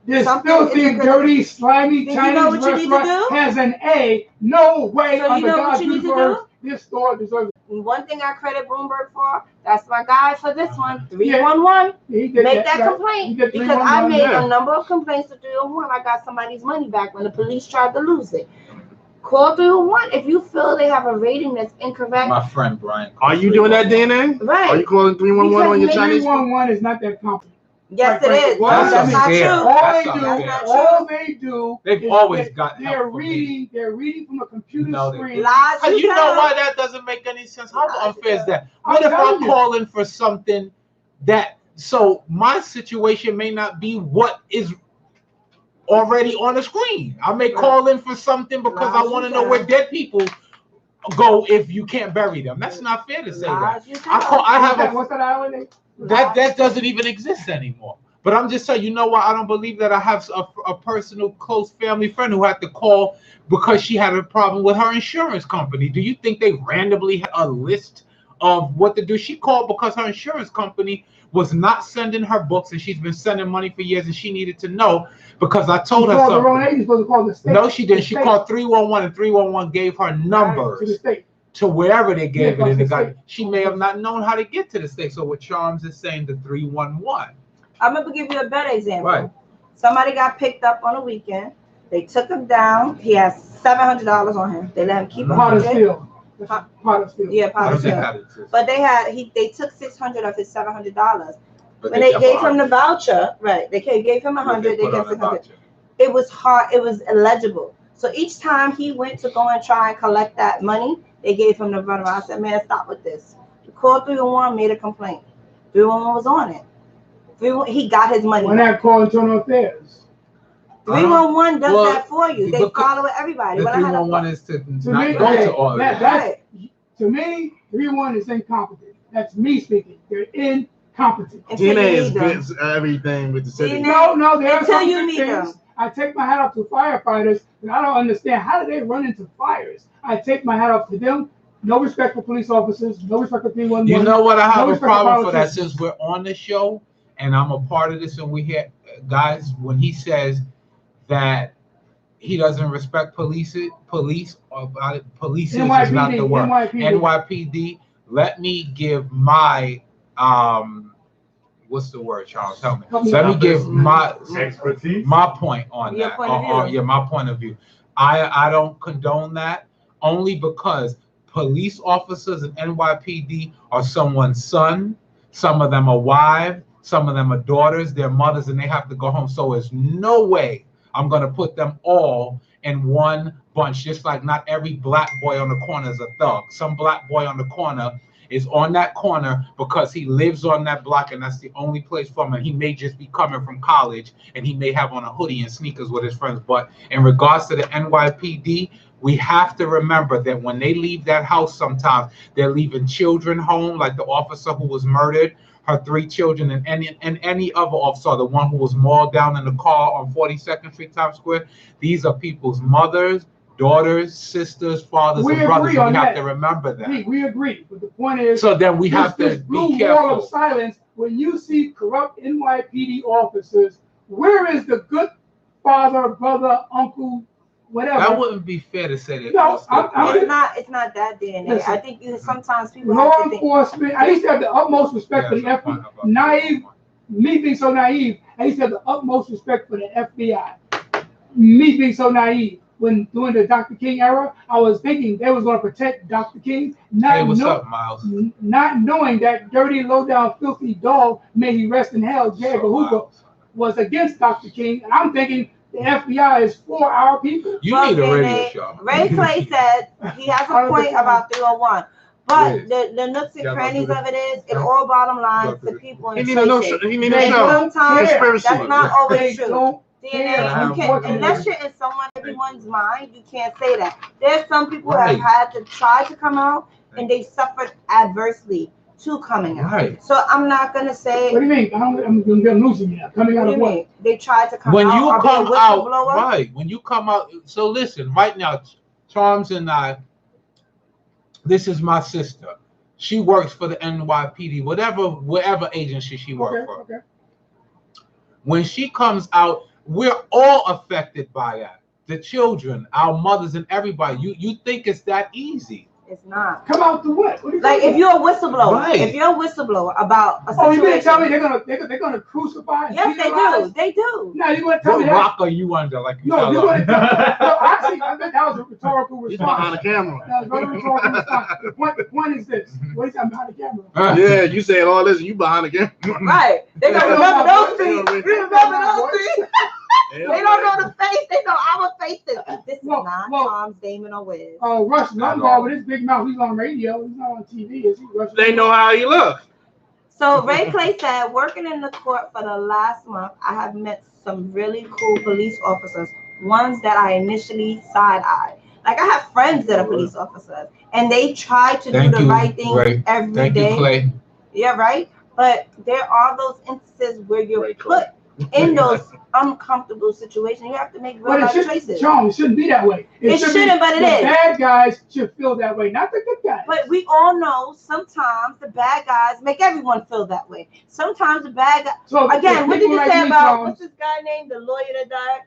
this filthy, dirty, slimy Chinese restaurant has an A, no way on the God's universe this store deserves it. One thing I credit Bloomberg for, that's my guy for this one, 311. Make that complaint, because I made a number of complaints to 311. I got somebody's money back when the police tried to lose it. Call 311 if you feel they have a rating that's incorrect. My friend Brian. Are you doing that DNA? Right. Are you calling 311 on your Chinese? 311 is not that complicated. Yes, it is. That's not true. All they do. They've always got. They're reading from a computer screen. You know why that doesn't make any sense? How unfair is that? What if I'm calling for something that my situation may not be what is already on the screen? I may call in for something because I want to know where dead people go if you can't bury them. That's not fair to say that. What's that island? That doesn't even exist anymore. But I'm just saying, you know what? I don't believe that I have a personal close family friend who had to call because she had a problem with her insurance company. Do you think they randomly had a list of what to do? She called because her insurance company was not sending her books, and she's been sending money for years, and she needed to know because I told her something. The wrong agent, supposed to call the state. No, she didn't. She called 311, and 311 gave her numbers. To the state. To wherever they gave it, and she may have not known how to get to the state. So what Charms is saying, the 311. I'm gonna give you a better example. Right. Somebody got picked up on a weekend. They took him down. He has $700 on him. They let him keep Pottersfield. Yeah, Pottersfield. But they took $600 of his $700. When they gave him the voucher, right? They gave him $100. They gave him $600. It was hard. It was illegible. So each time he went to go and try and collect that money, they gave him the runaround. I said, man, stop with this. He called 311, made a complaint. 311 was on it. He got his money. Why not call Internal Affairs? 311 does that for you. They follow everybody. The 311 is to not go to all of that. To me, 311 is incompetent. That's me speaking. They're incompetent. competent. DNA is good everything with the city. No, there are some you good meet things. them. I take my hat off to firefighters, and I don't understand how do they run into fires. I take my hat off to them. No respect for police officers. No respect for 311. You know what? I have no a problem for that politicians. since we're on the show and I'm a part of this, and we hear guys when he says that he doesn't respect police is not the word. NYPD. Let me give my what's the word, Charles? Help me. Let me give my expertise, my point on that. My point of view. I don't condone that only because police officers in NYPD are someone's son. Some of them are wives. Some of them are daughters. They're mothers, and they have to go home. So there's no way I'm going to put them all in one bunch. Just like not every black boy on the corner is a thug. Some black boy on the corner is on that corner because he lives on that block and that's the only place for him. And he may just be coming from college and he may have on a hoodie and sneakers with his friends. But in regards to the NYPD, we have to remember that when they leave that house, sometimes they're leaving children home, like the officer who was murdered, her 3 children, and any other officer, the one who was mauled down in the car on 42nd Street, Times Square. These are people's mothers, daughters, sisters, fathers, and brothers. We have to remember that. We agree, but the point is, so then we have to be careful. Wall of silence. When you see corrupt NYPD officers, where is the good father, brother, uncle, whatever? That wouldn't be fair to say that. No, it's not that DNA. Listen, I think sometimes people law have to enforcement. I used to have the utmost respect for the FBI. Naive, me being so naive, I used to have the utmost respect for the FBI. Me being so naive. When during the Dr. King era, I was thinking they was going to protect Dr. King, up, Miles? Not knowing that dirty, low-down, filthy dog, may he rest in hell, J. Edgar Hoover, was against Dr. King. And I'm thinking the FBI is for our people. You need a radio show. Ray Clay said he has a point about 301. But the nooks and crannies of it is, it all bottom lines to people in sometimes that's not always true. DNA, you can't, unless you're in everyone's mind, you can't say that. There's some people who have had to try to come out and they suffered adversely to coming out. So I'm not gonna say. What do you mean? I'm losing you. Coming out of what? They tried to come out. When you come out, right? When you come out, so listen. Right now, Charms and I. This is my sister. She works for the NYPD, whatever agency she works for. Okay. When she comes out, we're all affected by that. The children, our mothers, and everybody. You think it's that easy? It's not. Come out to what? Like if you're a whistleblower, if you're a whistleblower about a situation. Oh, you mean to tell me they're gonna crucify? Yes, they do. They do. No, you want to tell me that? What rock are you under? Like you no, you want to tell me. No, actually, I think that was a rhetorical response. He's behind the camera. That was a rhetorical response. The point is this: what is that behind the camera? Yeah, you saying all this, and you behind the camera. Right. They gonna remember those three. Remember those three. They don't know the face. They know our faces. This is not Tom's, Damon, or Wiz. Oh, Rush Limbaugh with his big mouth. He's on radio. He's not on TV. Is he? They know how he looks. So Ray Clay said, working in the court for the last month, I have met some really cool police officers. Ones that I initially side-eyed. Like I have friends that are police officers, and they try to do the right thing every day. Thank you, Clay. Yeah, right. But there are those instances where you're put in those uncomfortable situations. You have to make real life choices. John, it shouldn't be that way. It shouldn't, but it is. Bad guys should feel that way, not the good guys. But we all know sometimes the bad guys make everyone feel that way. Sometimes the bad guys. So again, what did you say about what's this guy named, the lawyer that died?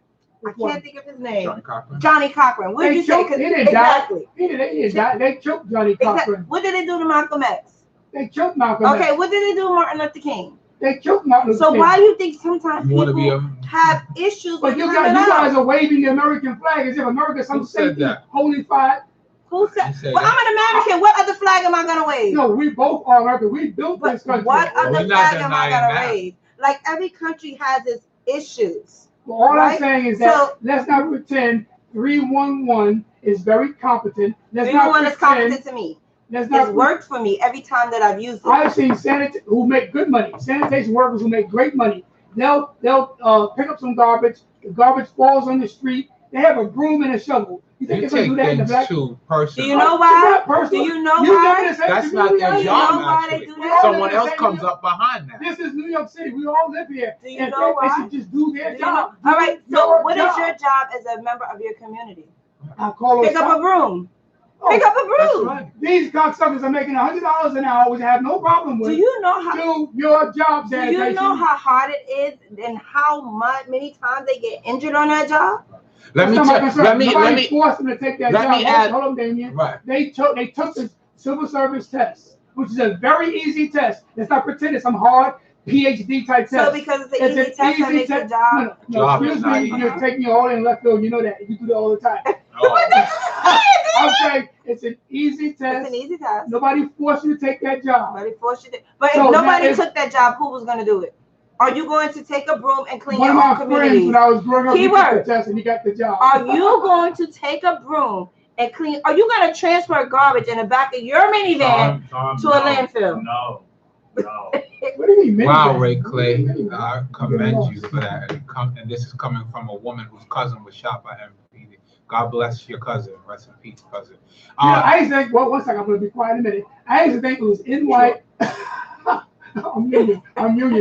I can't think of his name. Johnny Cochran. What did you say? Exactly. He didn't die. They killed Johnny Cochran. What did they do to Malcolm X? They killed Malcolm X. Okay, what did they do to Martin Luther King? They killed Martin Luther King. So why do you think sometimes people have issues with you guys are waving the American flag as if America is some safety holy flag. Who said? Well, I'm an American. What other flag am I gonna wave? No, we both are American. We built this country. What other flag am I gonna wave? Like every country has its issues. Well, all I'm saying is that let's not pretend 311 is very competent. 311 is competent to me. It's worked for me every time that I've used it. I've seen sanitation who make good money, sanitation workers who make great money. They'll pick up some garbage. The garbage falls on the street. They have a broom and a shovel. You think You they're gonna do take that in the things black? too personal. Do you know It's why? not personal. Do you know You live why? in the same That's not community. their Do you job, know why they actually. do that? Someone Do you else know comes why? up behind that. This is New York City. We all live here. Do you And know they why? should just do their Do you know? job. All right. Do So your what is job. your job as a member of your community? I call Pick up a broom. Pick up a That's broom. right. These cocksuckers are making $100 an hour, which I have no problem with. Do you know how? Do your job, Do sanitation. you know how hard it is and how many times they get injured on that job? Let me Nobody forced them to take that let job. me add- Hold on, Damien. Right. They took the civil service test, which is a very easy test. Let's not pretend it's some hard PhD type test. So because it's an easy test that makes the job. No, Job is excuse not me, easy. you're taking your all in left field. You know that. You do that all the time. Oh. I'm saying it's an easy It's test. an easy test. Nobody forced you to take that job. Nobody forced you to. But So if now nobody if- took that job, who was going to do it? Are you going to take a broom and clean One of your my own friends, community? when I was growing up, he took Keyword. the test and he got the job. Are you going to take a broom and clean? Are you going to transfer garbage in the back of your minivan to a landfill? No. What do you mean? Wow, Ray Clay, I commend you for that. And this is coming from a woman whose cousin was shot by MPD. God bless your cousin. Rest in peace, cousin. I used to think, well, one second, I'm going to be quiet in a minute. I used to think it was in white. I'm union.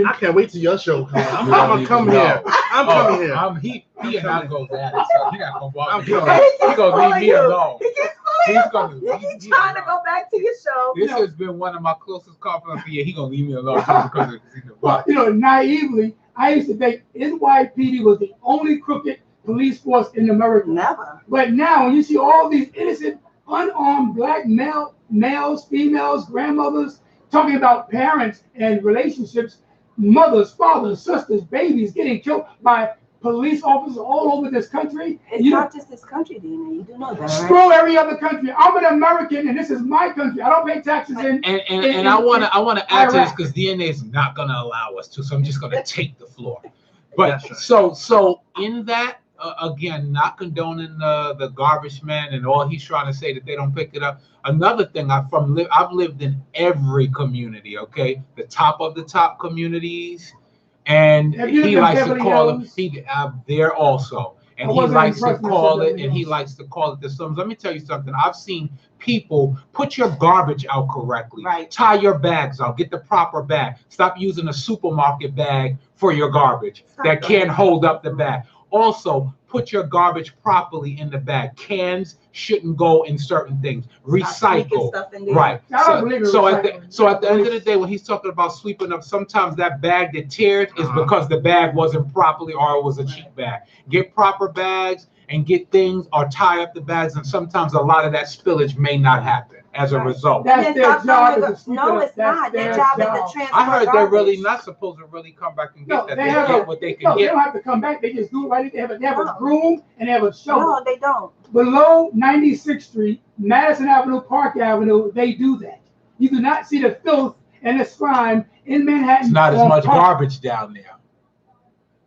I can't wait till your show comes. I'm You don't gonna come even here. know. I'm coming here. He and I go at it, so he not gonna walk. I'm He gonna coming. leave me alone. He keeps He's gonna. He's trying to go back to your show. This has been one of my closest confidants. Yeah, he gonna leave me alone too because Well, naively, I used to think NYPD was the only crooked police force in America. Never. But now, when you see all these innocent, unarmed black males, females, grandmothers, talking about parents and relationships, mothers, fathers, sisters, babies getting killed by police officers all over this country. It's not just this country, DNA. You do know that, right? Screw every other country. I'm an American, and this is my country. I don't pay taxes in. And I wanna add to this Iraq. because DNA is not gonna allow us to, so I'm just gonna take the floor. But That's right. so in that again, not condoning the garbage man and all he's trying to say that they don't pick it up. Another thing I've lived in every community, okay, the top of the top communities, and Have you he lived in likes to Beverly call them. Hills? There also. And I he wasn't likes to impressed when I call said it, Beverly and he Hills. likes to call it the Slums. Let me tell you something. I've seen people put your garbage out correctly. Right. Tie your bags out. Get the proper bag. Stop using a supermarket bag for your garbage that can't hold up the bag. Also, put your garbage properly in the bag. Cans shouldn't go in certain things. Recycle. Stuff in there. Right. I don't believe in So recycling. at the end of the day, when he's talking about sweeping up, sometimes that bag that tears is because the bag wasn't properly or it was a cheap bag. Get proper bags and get things or tie up the bags, and sometimes a lot of that spillage may not happen as a result. That's their job. No, it's not. Their job is to transfer I heard they're really garbage. not supposed to really come back and get No, that. they They have get what they can No, they get. don't have to come back. They just do it right. They have a No. broom and they have a shovel. No, they don't. Below 96th Street, Madison Avenue, Park Avenue, they do that. You do not see the filth and the slime in Manhattan. It's not as on much Park. garbage down there.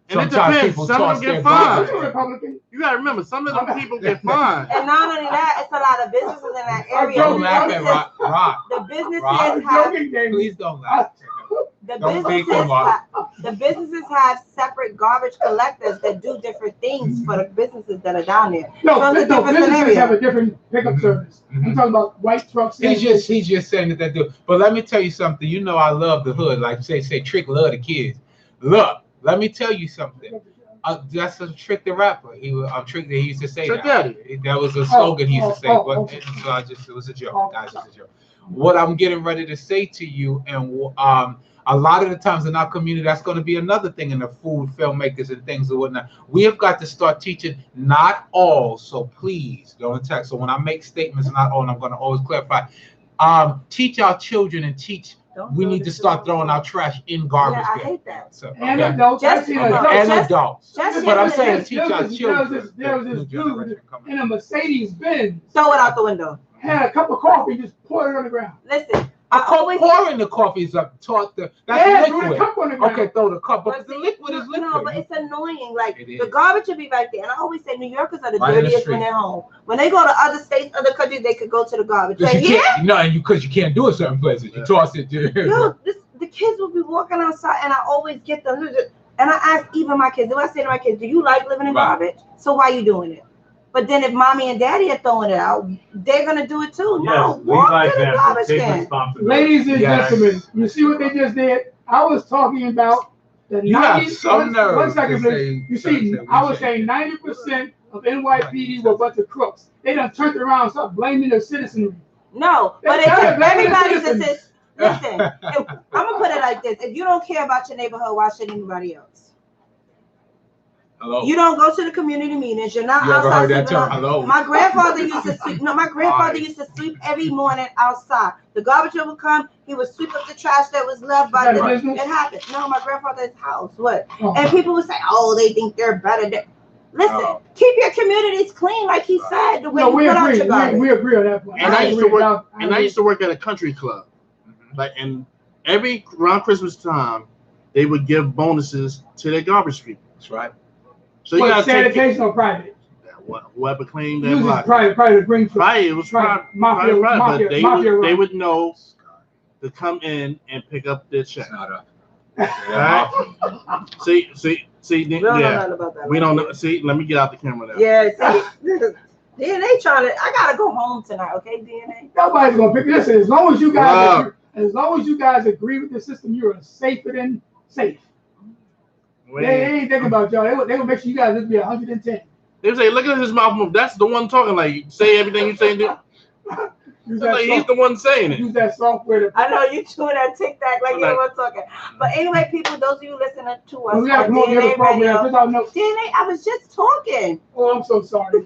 And it Sometimes depends. people Some toss of their them get fined. You're a Republican. You gotta remember, some of them people get fined. And not only that, it's a lot of businesses in that area. Don't laugh at Rock. The businesses Rock. have Joking, Damien. Please don't laugh. the Don't businesses take them off. the businesses have separate garbage collectors that do different things for the businesses that are down there. No, So it's a different businesses scenario. have a different pickup service. I'm talking about white trucks. He's just saying that they do. But let me tell you something. You know I love the hood. Like say Trick love the kids. Look, let me tell you something. That's a Trick the rapper. He used to say Trick that. Daddy. That was a slogan he used to say. okay. So it was a joke, guys. It's a joke. What I'm getting ready to say to you, and a lot of the times in our community, that's going to be another thing in the food filmmakers and things and whatnot. We have got to start teaching, not all. So please don't attack. So when I make statements, not all, and I'm going to always clarify. Teach our children and teach. We need to start throwing our trash in garbage. Yeah, I bin. hate that. So, And okay. adults. I've Just- seen Okay. adults. And adults. Just But I'm yes, saying yes. teach our children. There was the this new dude generation coming in a Mercedes Benz, Throw it out the window. had a cup of coffee, just poured it on the ground. Listen, I I always pouring the coffees up. That's Yeah, threw the liquid. cup on the ground. Okay, throw the cup, but But the see, liquid is liquid. No, but it's annoying. Like It the is. garbage should be back there. And I always say New Yorkers are the Right in the dirtiest when street. they're home. When they go to other states, other countries, they could go to the garbage. Because Like, you yeah, can't, no, because you can't do it certain places. You toss it. yo, the kids will be walking outside, and I always get them. And I ask even my kids. Do I say to my kids, "Do you like living in Right. garbage? So why are you doing it?" But then if mommy and daddy are throwing it out, they're gonna do it too. Yes, No, walk to the garbage can. Ladies and gentlemen, you see what they just did? I was talking about the You have 90. some nerve One second, to please. You say see, we I was shouldn't. saying 90% of NYPD were a bunch of crooks. They done turned around and started blaming the citizenry. No, but They started if blaming the everybody's citizens. assist. Listen, I'm gonna put it like this: if you don't care about your neighborhood, why should anybody else? Hello. You don't go to the community meetings. You're not You ever outside heard that sweeping term? up. Hello. My grandfather used to sweep. No, my grandfather used to sweep every morning outside. The garbage man would come. He would sweep up the trash that was left by the. It happened. No, my grandfather's house. What? Oh. And people would say, "Oh, they think they're better." Listen, keep your communities clean, like he said. The way No, you we put out agree. your garbage. We agree on that point. And I used to work at a country club. Like, and around Christmas time, they would give bonuses to their garbage people. That's right. So you got sanitation or private? Whoever cleaned that Usually block. private to bring food. Right, it was private. Mafia, But they run. would know to come in and pick up their check. It's not a. Right? See, We don't know nothing about that. we don't know. See, let me get out the camera now. Yeah, see, DNA trying to. I gotta go home tonight. Okay, DNA. Nobody's gonna pick this. As long as you guys agree with the system, you are safer than safe. They ain't thinking about y'all. They gonna make sure you guys just be 110. They say, look at his mouth move. That's the one talking. Like, say everything you say. Like he's the one saying it. Use that software. I know you chewing that TikTok like you know what I'm talking. But anyway, people, those of you listening to us on DNA Radio, DNA, I was just talking. Oh, I'm so sorry.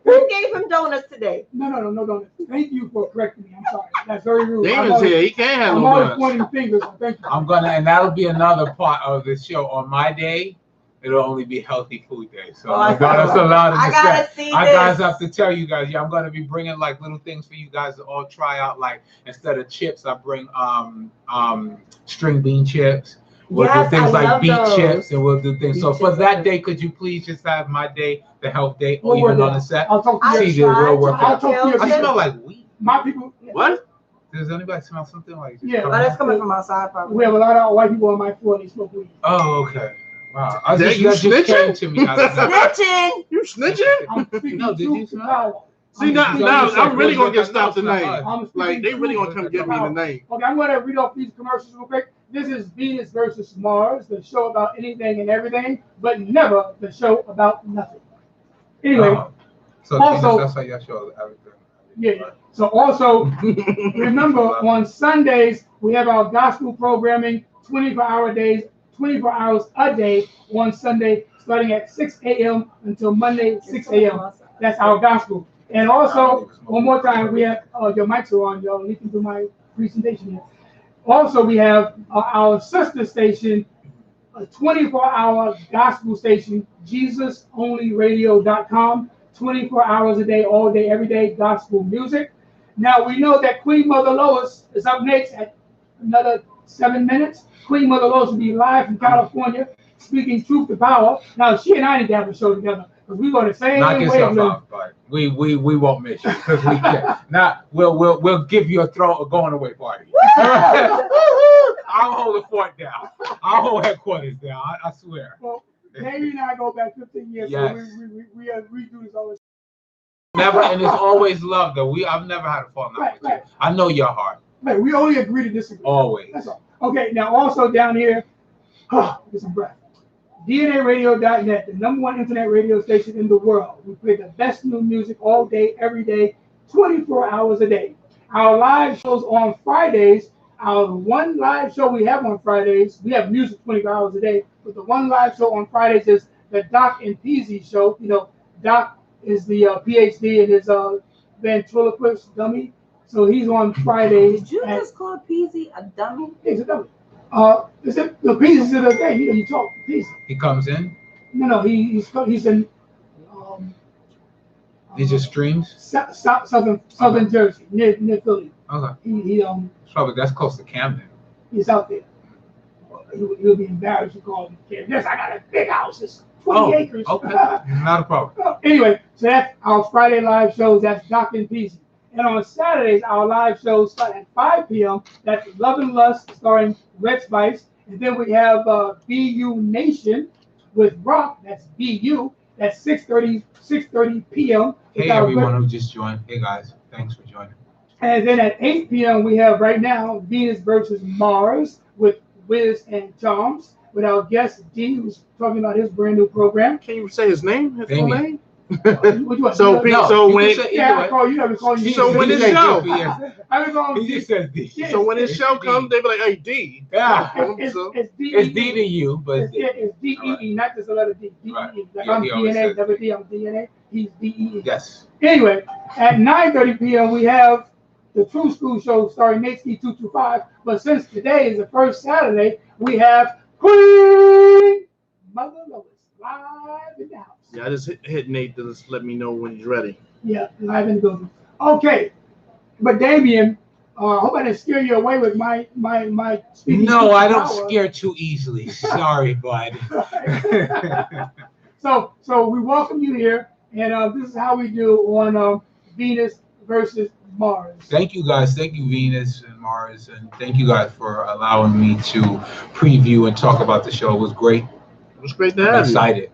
Who gave him donuts today? No donuts. Thank you for correcting me. I'm sorry. That's very rude. Damon's here. He can't have I'm no always donuts. pointing fingers. So thank you. I'm gonna, and that'll be another part of the show. On my day, it'll only be healthy food day. So I'm not allowed to I guys have to tell you guys, I'm gonna be bringing like little things for you guys to all try out. Like instead of chips, I bring string bean chips. We'll do things like beet chips, and we'll do things. So for that day, could you please just have my day, the health day, or even on the set? I'll talk to you. I smell like weed. My people. What? Does anybody smell something like? Yeah, that's coming from outside. Probably. We have a lot of white people on my floor. They smoke weed. Oh, okay. Wow. You snitching? To me. Snitching? You snitching? I'm speaking No, did you smell? See, now I'm really going to get stopped tonight. Like, they really going to come get me tonight. Okay, I'm going to read off these commercials real quick. This is Venus versus Mars, the show about anything and everything, but never the show about nothing. Anyway, so also, that's how y'all show everything. Yeah. So also, remember, on Sundays, we have our gospel programming, 24 hours a day on Sunday, starting at 6 a.m. until Monday, 6 a.m. That's our gospel. And also, one more time, we have, your mics are on, y'all. You can do my presentation here. Also, we have our sister station, a 24-hour gospel station, JesusOnlyRadio.com, 24 hours a day, all day, every day, gospel music. Now, we know that Queen Mother Lois is up next at another 7 minutes. Queen Mother Lois will be live from California, speaking truth to power. Now, she and I need to have a show together because we go the same way. Knock yourself out, but we won't miss you because we can. Now we'll give you a going away party. I'll hold the fort down. I'll hold headquarters down. I swear. Well, Amy and I go back 15 years, yes. So we do this all the time. Never, and it's always love though. I've never had a falling out with you. I know your heart. Right, we only agree to disagree. Always. That's all. Okay, now also down here, get some breath. DNAradio.net, the #1 internet radio station in the world. We play the best new music all day, every day, 24 hours a day. Our live shows on Fridays. Our one live show we have on Fridays, we have music 24 hours a day, but the one live show on Fridays is the Doc and Peasy show. You know, Doc is the PhD and his ventriloquist dummy. So he's on Fridays. Did you just call Peasy a dummy? He's a dummy. The pieces of the thing. You talk pieces. He comes in. No, he's in. He just streams. Southern Jersey, near Philly. Okay. He probably that's close to Camden. He's out there. He'll be embarrassed to call him. Yes, I got a big house. It's 20 acres. Okay. Not a problem. Anyway, so that's our Friday live shows. That's Doc and Peasy. And on Saturdays, our live shows start at 5 p.m. That's Love and Lust, starring Red Spice. And then we have BU Nation with Rock. That's BU. at 6:30 p.m. Hey everyone who just joined. Hey guys, thanks for joining. And then at 8 p.m. we have right now Venus versus Mars with WIzz and Toms with our guest D, who's talking about his brand new program. Can you say his name? His full name? So when his show, he just says D. So when his show comes, they be like, "Hey D." Yeah, it's D to you, but it's D-E-E, not just a letter D. D-E-E. Like I'm DNA, double D, I'm DNA. He's D-E-E. Yes. Anyway, at 9:30 p.m. we have the True School Show starring Nate Ski 225. But since today is the first Saturday, we have Queen Mother Lois live in the house. Yeah, I just hit Nate to just let me know when he's ready. Yeah, live in the building. Okay, but Damien, I hope I didn't scare you away with my speaking. No, I don't scare too easily. Sorry, bud. So we welcome you here, and this is how we do on Venus versus Mars. Thank you guys. Thank you, Venus and Mars, and thank you guys for allowing me to preview and talk about the show. It was great. It was great to have you. Excited.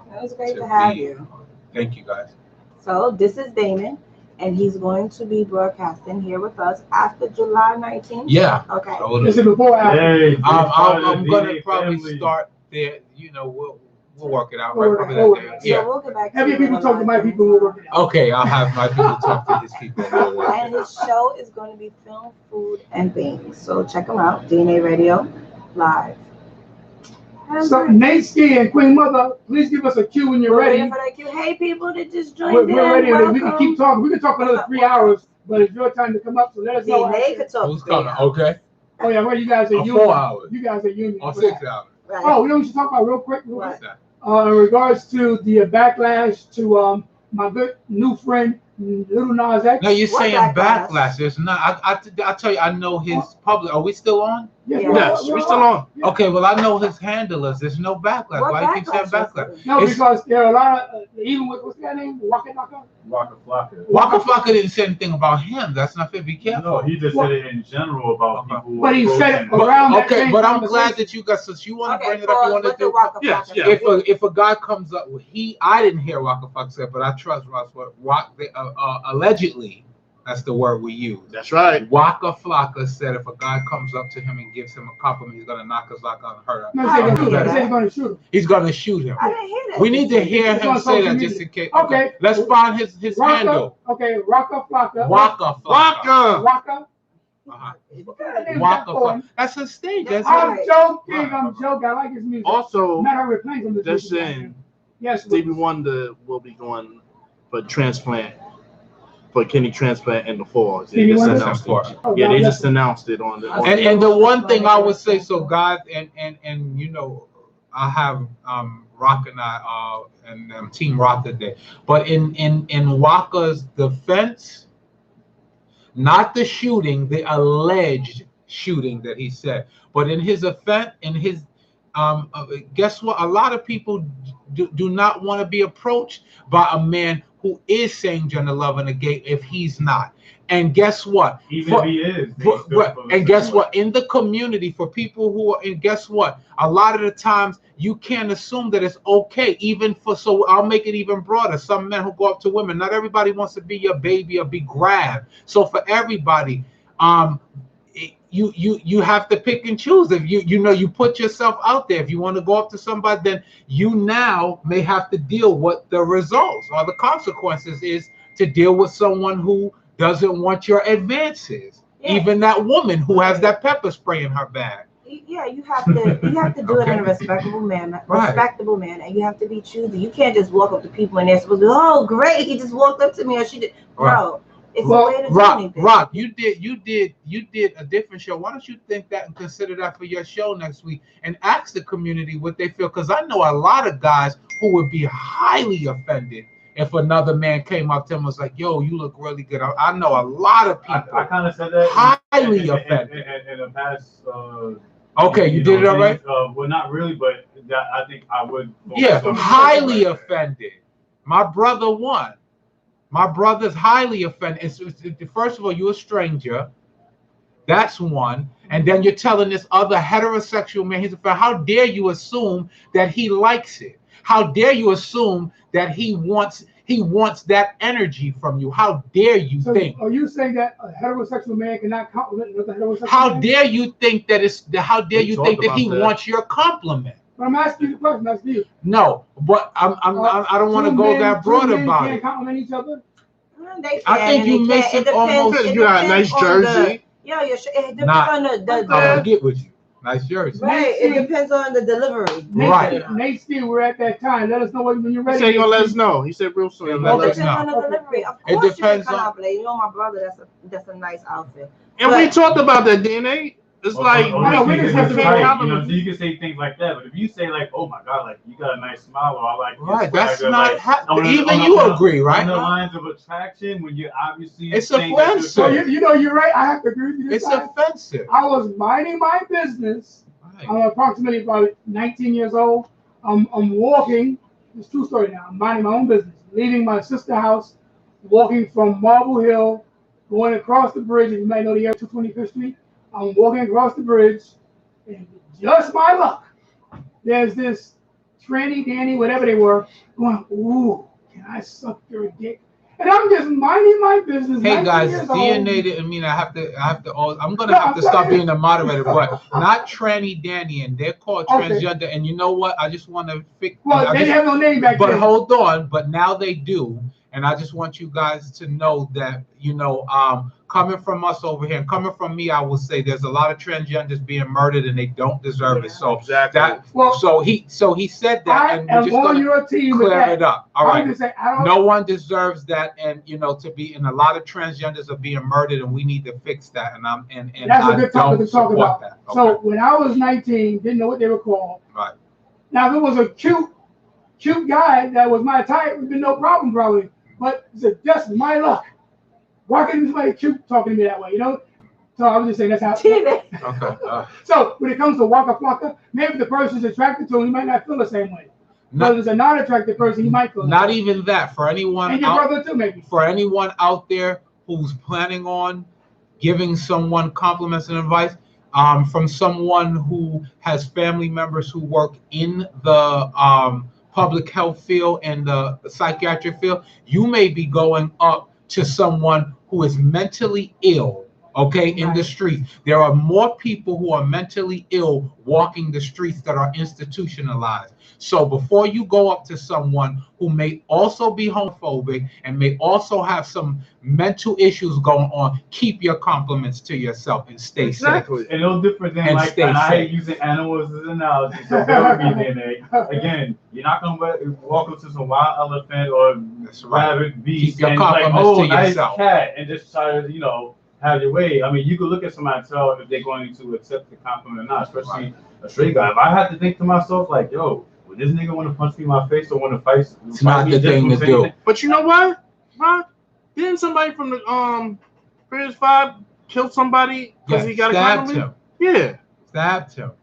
It was great to have you. Thank you, guys. So this is Damon, and he's going to be broadcasting here with us after July 19th. Yeah. Okay. This is before after. Hey, I'm gonna probably start there. You know, we'll work it out. Right? Yeah. So we'll get back to have your people talk to my people. We'll work it out. Okay, I'll have my people talk to his people. And his show is going to be film, food, and things. So check him out. DNA Radio Live. So Nate Ski and Queen Mother, please give us a cue when you're ready. For that cue. Hey, people that just joined We're ready. Welcome. We can keep talking. We can talk for another 3 hours, but it's your time to come up. So let us know. They could talk. Who's coming? Okay. Oh yeah, well you guys are union. 4 hours. You guys are union. Or 6 hours. Right. Oh, you know what we should talk about real quick? Right. In regards to the backlash to my good new friend Little Nas X. No, you're saying backlash. There's not. I tell you, I know his public. Are we still on? Yes, we're still on. Yeah. Okay, well, I know his handlers. There's no backlash. What Why do you keep saying backlash? No, because there are a lot of, even with, what's that name? Waka Flocka? Waka Flocka didn't say anything about him. That's not fair. Be careful. No, he just said it in general about people. But he said it around that Okay, same but I'm conversation. glad that you got, since you want to bring it up, you want to do. Yes, yeah. If a guy comes up, I didn't hear Waka Flocka say, but I trust Ross. Allegedly, that's the word we use. That's right. Waka Flocka said if a guy comes up to him and gives him a compliment, he's gonna knock his lock on her. No, he's going to shoot him. He's gonna shoot him. I didn't hear that. We need to hear him say that just in case. Okay. Let's find his handle. Okay, Waka Flocka. Waka Flocka. Waka. Waka Flocka. That's his stage. That's I'm it. joking. I like his music. Also, we're playing some of they're this music. saying Yes, Stevie Wonder will be going for transplant, for kidney transplant in the fall. They just announced it. Yeah, they just announced it on the. And the one thing I would say, so guys, and you know, I have Rock and I and Team Rock today, but in Waka's defense, not the shooting, the alleged shooting that he said, but in his offense, guess what? A lot of people do not want to be approached by a man who is saying gender love and a gay if he's not. And guess what? If he is. And guess what? In the community, for people who are, and guess what? A lot of the times you can't assume that it's okay, so I'll make it even broader. Some men who go up to women, not everybody wants to be your baby or be grabbed. So for everybody, you have to pick and choose. If you put yourself out there, if you want to go up to somebody, then you now may have to deal with the results or the consequences is to deal with someone who doesn't want your advances. Yeah. Even that woman who has that pepper spray in her bag. Yeah, you have to do it in a respectable manner, and you have to be choosy. You can't just walk up to people and they're supposed to, oh great, he just walked up to me or she did. No. It's a way to do anything. Rock, you did a different show. Why don't you think that and consider that for your show next week and ask the community what they feel? Because I know a lot of guys who would be highly offended if another man came up to him and was like, yo, you look really good. I know a lot of people. I kind of said that. Highly offended. In the past. Okay, you did it all right? Well, not really, but I think I would. Yeah, highly offended. My brother won. My brother's highly offended. First of all, you're a stranger. That's one. And then you're telling this other heterosexual man he's a fan. How dare you assume that he likes it? How dare you assume that he wants that energy from you? How dare you think? Are you saying that a heterosexual man cannot compliment another heterosexual How man? dare you think that how dare you think that he wants your compliment? But I'm asking you the question. That's you. No, but I don't want to go that broad about it. Can't compliment each other. I think you missing almost. You got a nice jersey. It depends on the I get with you. Nice jersey. Right. It depends on the delivery. Right. Nate Steele, we're at that time. Let us know when you're ready. He said you're gonna let us know. He said real soon. It depends on the delivery. Of course, it depends you can compliment. You know, my brother. That's a nice outfit. And we talked about that, DNA. It's like so you can say things like that, but if you say like, "Oh my God, like you got a nice smile," or "I like," right, that's not like, even you agree, right? On the lines of attraction, when you obviously it's offensive. So you know, you're right. I have to agree with you. It's offensive. I was minding my business. Right. I'm approximately about 19 years old. I'm walking. It's a true story now. I'm minding my own business, leaving my sister's house, walking from Marble Hill, going across the bridge. You might know the area, 225th Street. I'm walking across the bridge, and just my luck, there's this tranny, Danny, whatever they were, going, "Ooh, can I suck your dick?" And I'm just minding my business. Hey guys, DNA didn't mean I have to. I'm gonna have to stop being a moderator, but not tranny Danny, and they're called transgender. And you know what? I just want to fix. Well, they have no name back then. But hold on, but now they do, and I just want you guys to know that coming from us over here and coming from me, I will say there's a lot of transgenders being murdered and they don't deserve it. So so he said that, and we're just gonna clear it up. All right. No one deserves that, and to be, and a lot of transgenders are being murdered, and we need to fix that. And that's a good topic to talk about. That. Okay. So when I was 19, didn't know what they were called. Right. Now if it was a cute guy that was my type, it would be no problem probably. But it's just my luck. Why couldn't somebody cute talking to me that way, So I was just saying that's how. Okay. So when it comes to Waka Flocka, maybe the person's attracted to him, he might not feel the same way. But if it's a non-attractive person, he might feel. Not even that. For anyone. And your brother too, maybe. For anyone out there who's planning on giving someone compliments and advice, from someone who has family members who work in the public health field and the psychiatric field, you may be going up to someone who is mentally ill, in the streets. There are more people who are mentally ill walking the streets that are institutionalized. So before you go up to someone who may also be homophobic and may also have some mental issues going on, keep your compliments to yourself and stay safe. And no different than I hate using animals as an analogy. So bear with me, DNA. Again, you're not gonna walk up to some wild elephant or rabbit beast and like, "Oh, nice cat," and just try to have your way. I mean, you could look at somebody and tell if they're going to accept the compliment or not, especially a straight guy. If I had to think to myself like, "Yo, would this nigga want to punch me in my face or want to fight?" It's not the thing to do. But you know what, Ron? Didn't somebody from the Furious 5 kill somebody because he got a compliment? Yeah, stabbed him.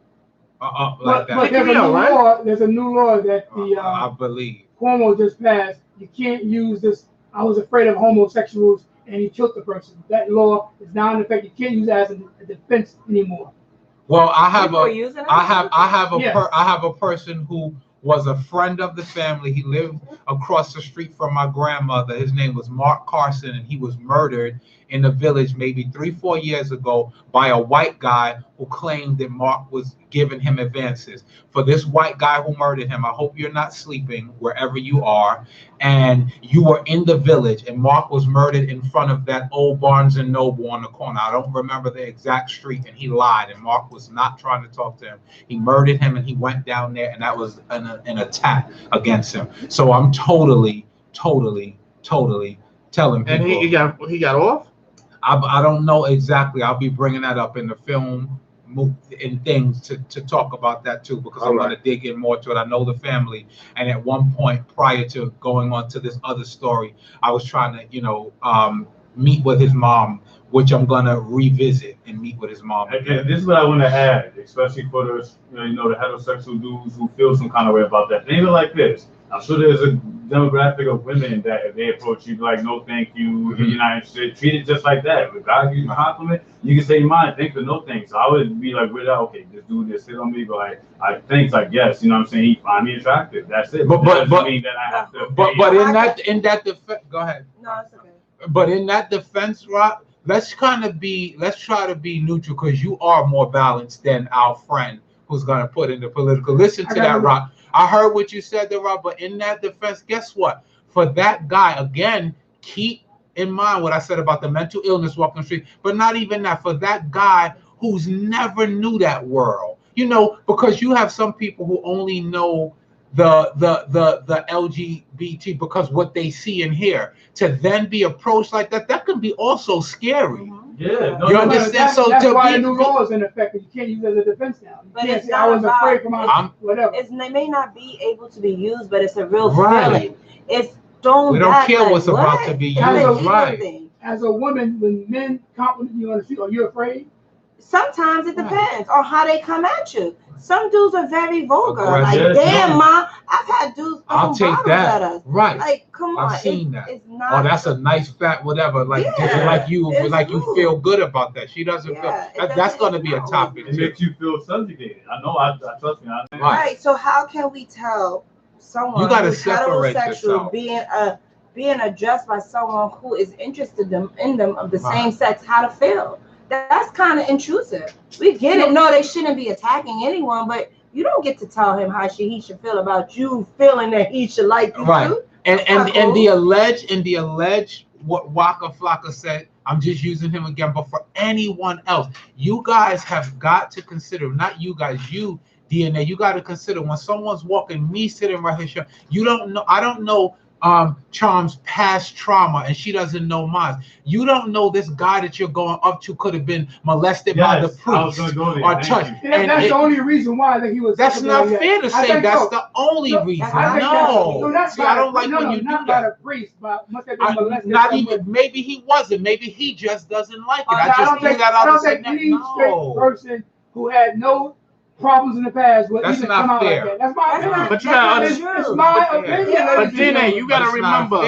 But there's a new law that I believe Cuomo just passed. You can't use this. I was afraid of homosexuals, and he killed the person. That law is now in effect. You can't use that as a defense anymore. Well, I have a person who was a friend of the family. He lived across the street from my grandmother. His name was Mark Carson, and he was murdered in the village maybe 3-4 years ago by a white guy who claimed that Mark was giving him advances. For this white guy who murdered him, I hope you're not sleeping wherever you are, and you were in the village, and Mark was murdered in front of that old Barnes and Noble on the corner. I don't remember the exact street, and he lied, and Mark was not trying to talk to him. He murdered him, and he went down there, and that was an attack against him. So I'm totally telling people. And he got off? I don't know exactly. I'll be bringing that up in the film and things to talk about that too, because I'm going to dig in more to it. I know the family, and at one point prior to going on to this other story, I was trying to meet with his mom, which I'm going to revisit and meet with his mom. And this is what I want to add, especially for the the heterosexual dudes who feel some kind of way about that. And even like this, I'm sure there's a demographic of women that if they approach you, be like, no, thank you, if you're not interested, treat it just like that. If God gives you a compliment, you can say mine, thanks, but no thanks. So I would be like, okay, this dude just hit on me, but like, thanks, I guess, you know what I'm saying? He find me attractive. That's it. But mean that I have to. But in that defense, go ahead. No, it's okay. But in that defense, Rock, let's try to be neutral because you are more balanced than our friend who's gonna put in the political. Listen to that, Rock. I heard what you said there, Rob, but in that defense, guess what? For that guy, again, keep in mind what I said about the mental illness walking the street, but not even that. For that guy who's never knew that world, you know, because you have some people who only know the LGBT because what they see and hear. To then be approached like that can be also scary. Yeah, you understand? That's why the new law is in effect. You can't use it as a defense now. But it's I was afraid for my whatever. It may not be able to be used, but it's a real feeling. It's thrown we don't back, care like, what's about to be used. Right. As a woman, when men compliment you on the street, are you afraid? Sometimes it depends on how they come at you. Some dudes are very vulgar. Aggressive. Like, damn, ma, I've had dudes I'll take that. at us. Right. Like, come on. I've seen that. It's not. Oh, that's a nice fat whatever. Like, like you feel good about that. She doesn't feel. That's going to be a topic. It makes you feel subjugated. I know. I trust me. Right. So how can we tell someone you gotta who's separate heterosexual being addressed by someone who is interested in them of the same sex how to feel? That's kind of intrusive. We get it. No, they shouldn't be attacking anyone, but you don't get to tell him how he should feel about you feeling that he should like you too. And the alleged what Waka Flocka said, I'm just using him again, but for anyone else, you guys have got to consider, not you guys, you DNA, you got to consider when someone's walking, me sitting right here, you don't know, I don't know Charm's past trauma and she doesn't know mine. You don't know this guy that you're going up to could have been molested by the priest or touched. And that's the only reason why I think he was. That's not fair to say that's the only reason. No. See, I don't like when you do that. Not a priest, but must have been molested. Not even. Maybe he wasn't. Maybe he just doesn't like it. I don't think any straight person who had no problems in the past will even come out like that. That's my opinion. But you gotta it's my opinion. But DNA, you gotta remember,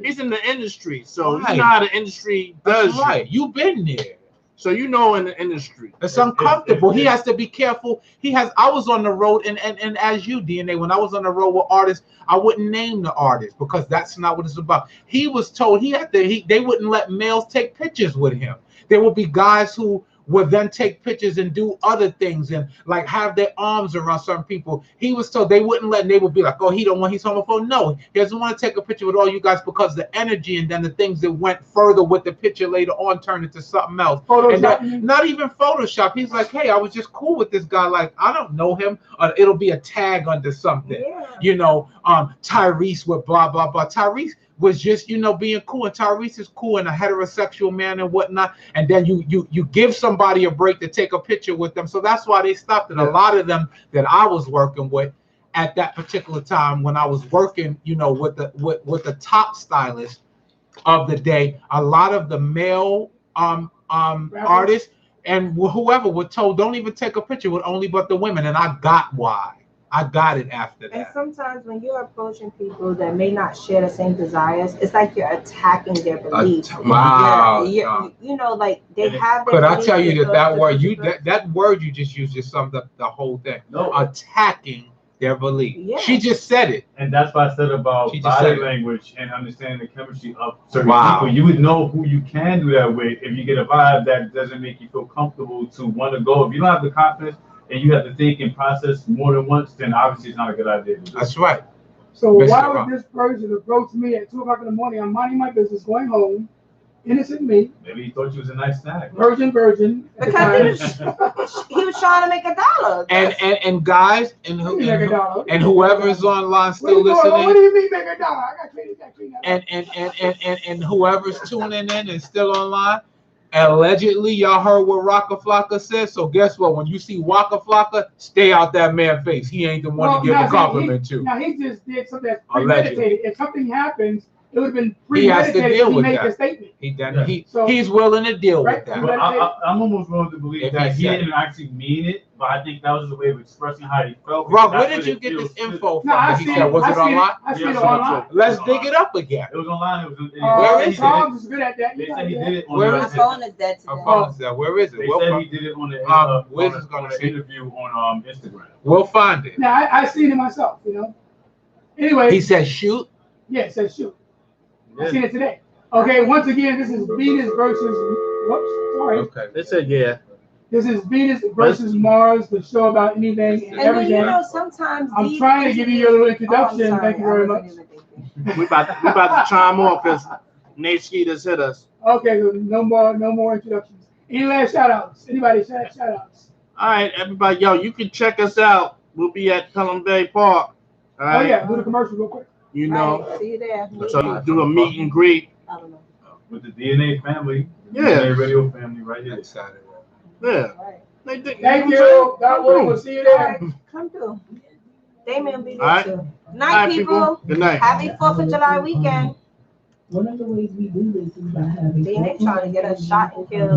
he's in the industry, so you know how the industry does. Right, you've been there, so you know in the industry. It's uncomfortable. He has to be careful. I was on the road, and as you, DNA, when I was on the road with artists, I wouldn't name the artist because that's not what it's about. He was told they wouldn't let males take pictures with him. There would be guys who would then take pictures and do other things and like have their arms around certain people. He was told they wouldn't let, and they would be like, oh, he's homophobic. No, he doesn't want to take a picture with all you guys because the energy and then the things that went further with the picture later on turned into something else. And not even Photoshop. He's like, hey, I was just cool with this guy. Like, I don't know him. It'll be a tag under something. Yeah. You know, Tyrese with blah, blah, blah. Tyrese was just, being cool, and Tyrese is cool in a heterosexual man and whatnot, and then you give somebody a break to take a picture with them. So that's why they stopped it. A lot of them that I was working with at that particular time when I was working, with the top stylist of the day, a lot of the male artists and whoever were told don't even take a picture with only but the women, and I got why. I got it after that. And sometimes when you're approaching people that may not share the same desires, it's like you're attacking their beliefs. Wow. Like they have. Could I tell you that word? That word you just used just summed up the whole thing. No. Attacking their belief. Yeah. She just said it. And that's why I said about body language and understanding the chemistry of certain people. You would know who you can do that with if you get a vibe that doesn't make you feel comfortable to want to go. If you don't have the confidence and you have to think and process more than once, then obviously it's not a good idea. That's right. So why would this person approach me at 2 o'clock in the morning? I'm minding my business, going home, innocent me. Maybe he thought you was a nice snack. Virgin. Because he was trying to make $1. And guys and whoever's online still listening. What do you mean make $1? I got clean. And whoever's tuning in and still online. Allegedly, y'all heard what Waka Flocka said. So guess what? When you see Waka Flocka, stay out that man's face. He ain't the one to give a compliment to. Now he just did something that's premeditated. If something happens it would have been He has to premeditated deal if he with made that. the statement. He's willing to deal Right, with that. But I'm almost willing to believe If that he he said didn't actually mean it, but I think that was his way of expressing how he felt. Rob, where That's did you what get it this feels info from? No, I He seen said, it. was I it seen it. online? I seen it Yeah, online. Let's dig it up again. It was online. It was. Where is it? Tom's is good at that. They said he did it on Where the. is My phone is dead today. Where is it? They We'll said find- he did it on the WIzz is gonna on an see. interview on Instagram. We'll find it. Now I seen it myself. You know. Anyway. He said shoot. Yeah, it says shoot. I seen it today. Okay, once again, this is Venus versus. Whoops, sorry. Okay. They said yeah. This is Venus versus Mars, the show about anything and And then, everything. you know, sometimes I'm these trying to give you your little interviews- introduction. I'm sorry, Thank you very I much. wasn't even thinking. We about to chime off because Nate Ski just hit us. Okay, so no more introductions. Any last shout outs? Anybody shout outs? All right, everybody, yo, you can check us out. We'll be at Pelham Bay Park. All right. Oh yeah, do the commercial real quick. You know. Right, see you there. So do a meet and greet. I don't know. With the DNA family, Yeah. DNA radio family, right here. Next Saturday. Yeah. Right. Thank you. God willing, we'll see you there. Come through. Damien will be All there right. too. All Night, right, people. Good night. Happy 4th of July weekend. One of the ways we do this is by having DNA trying to get us shot and killed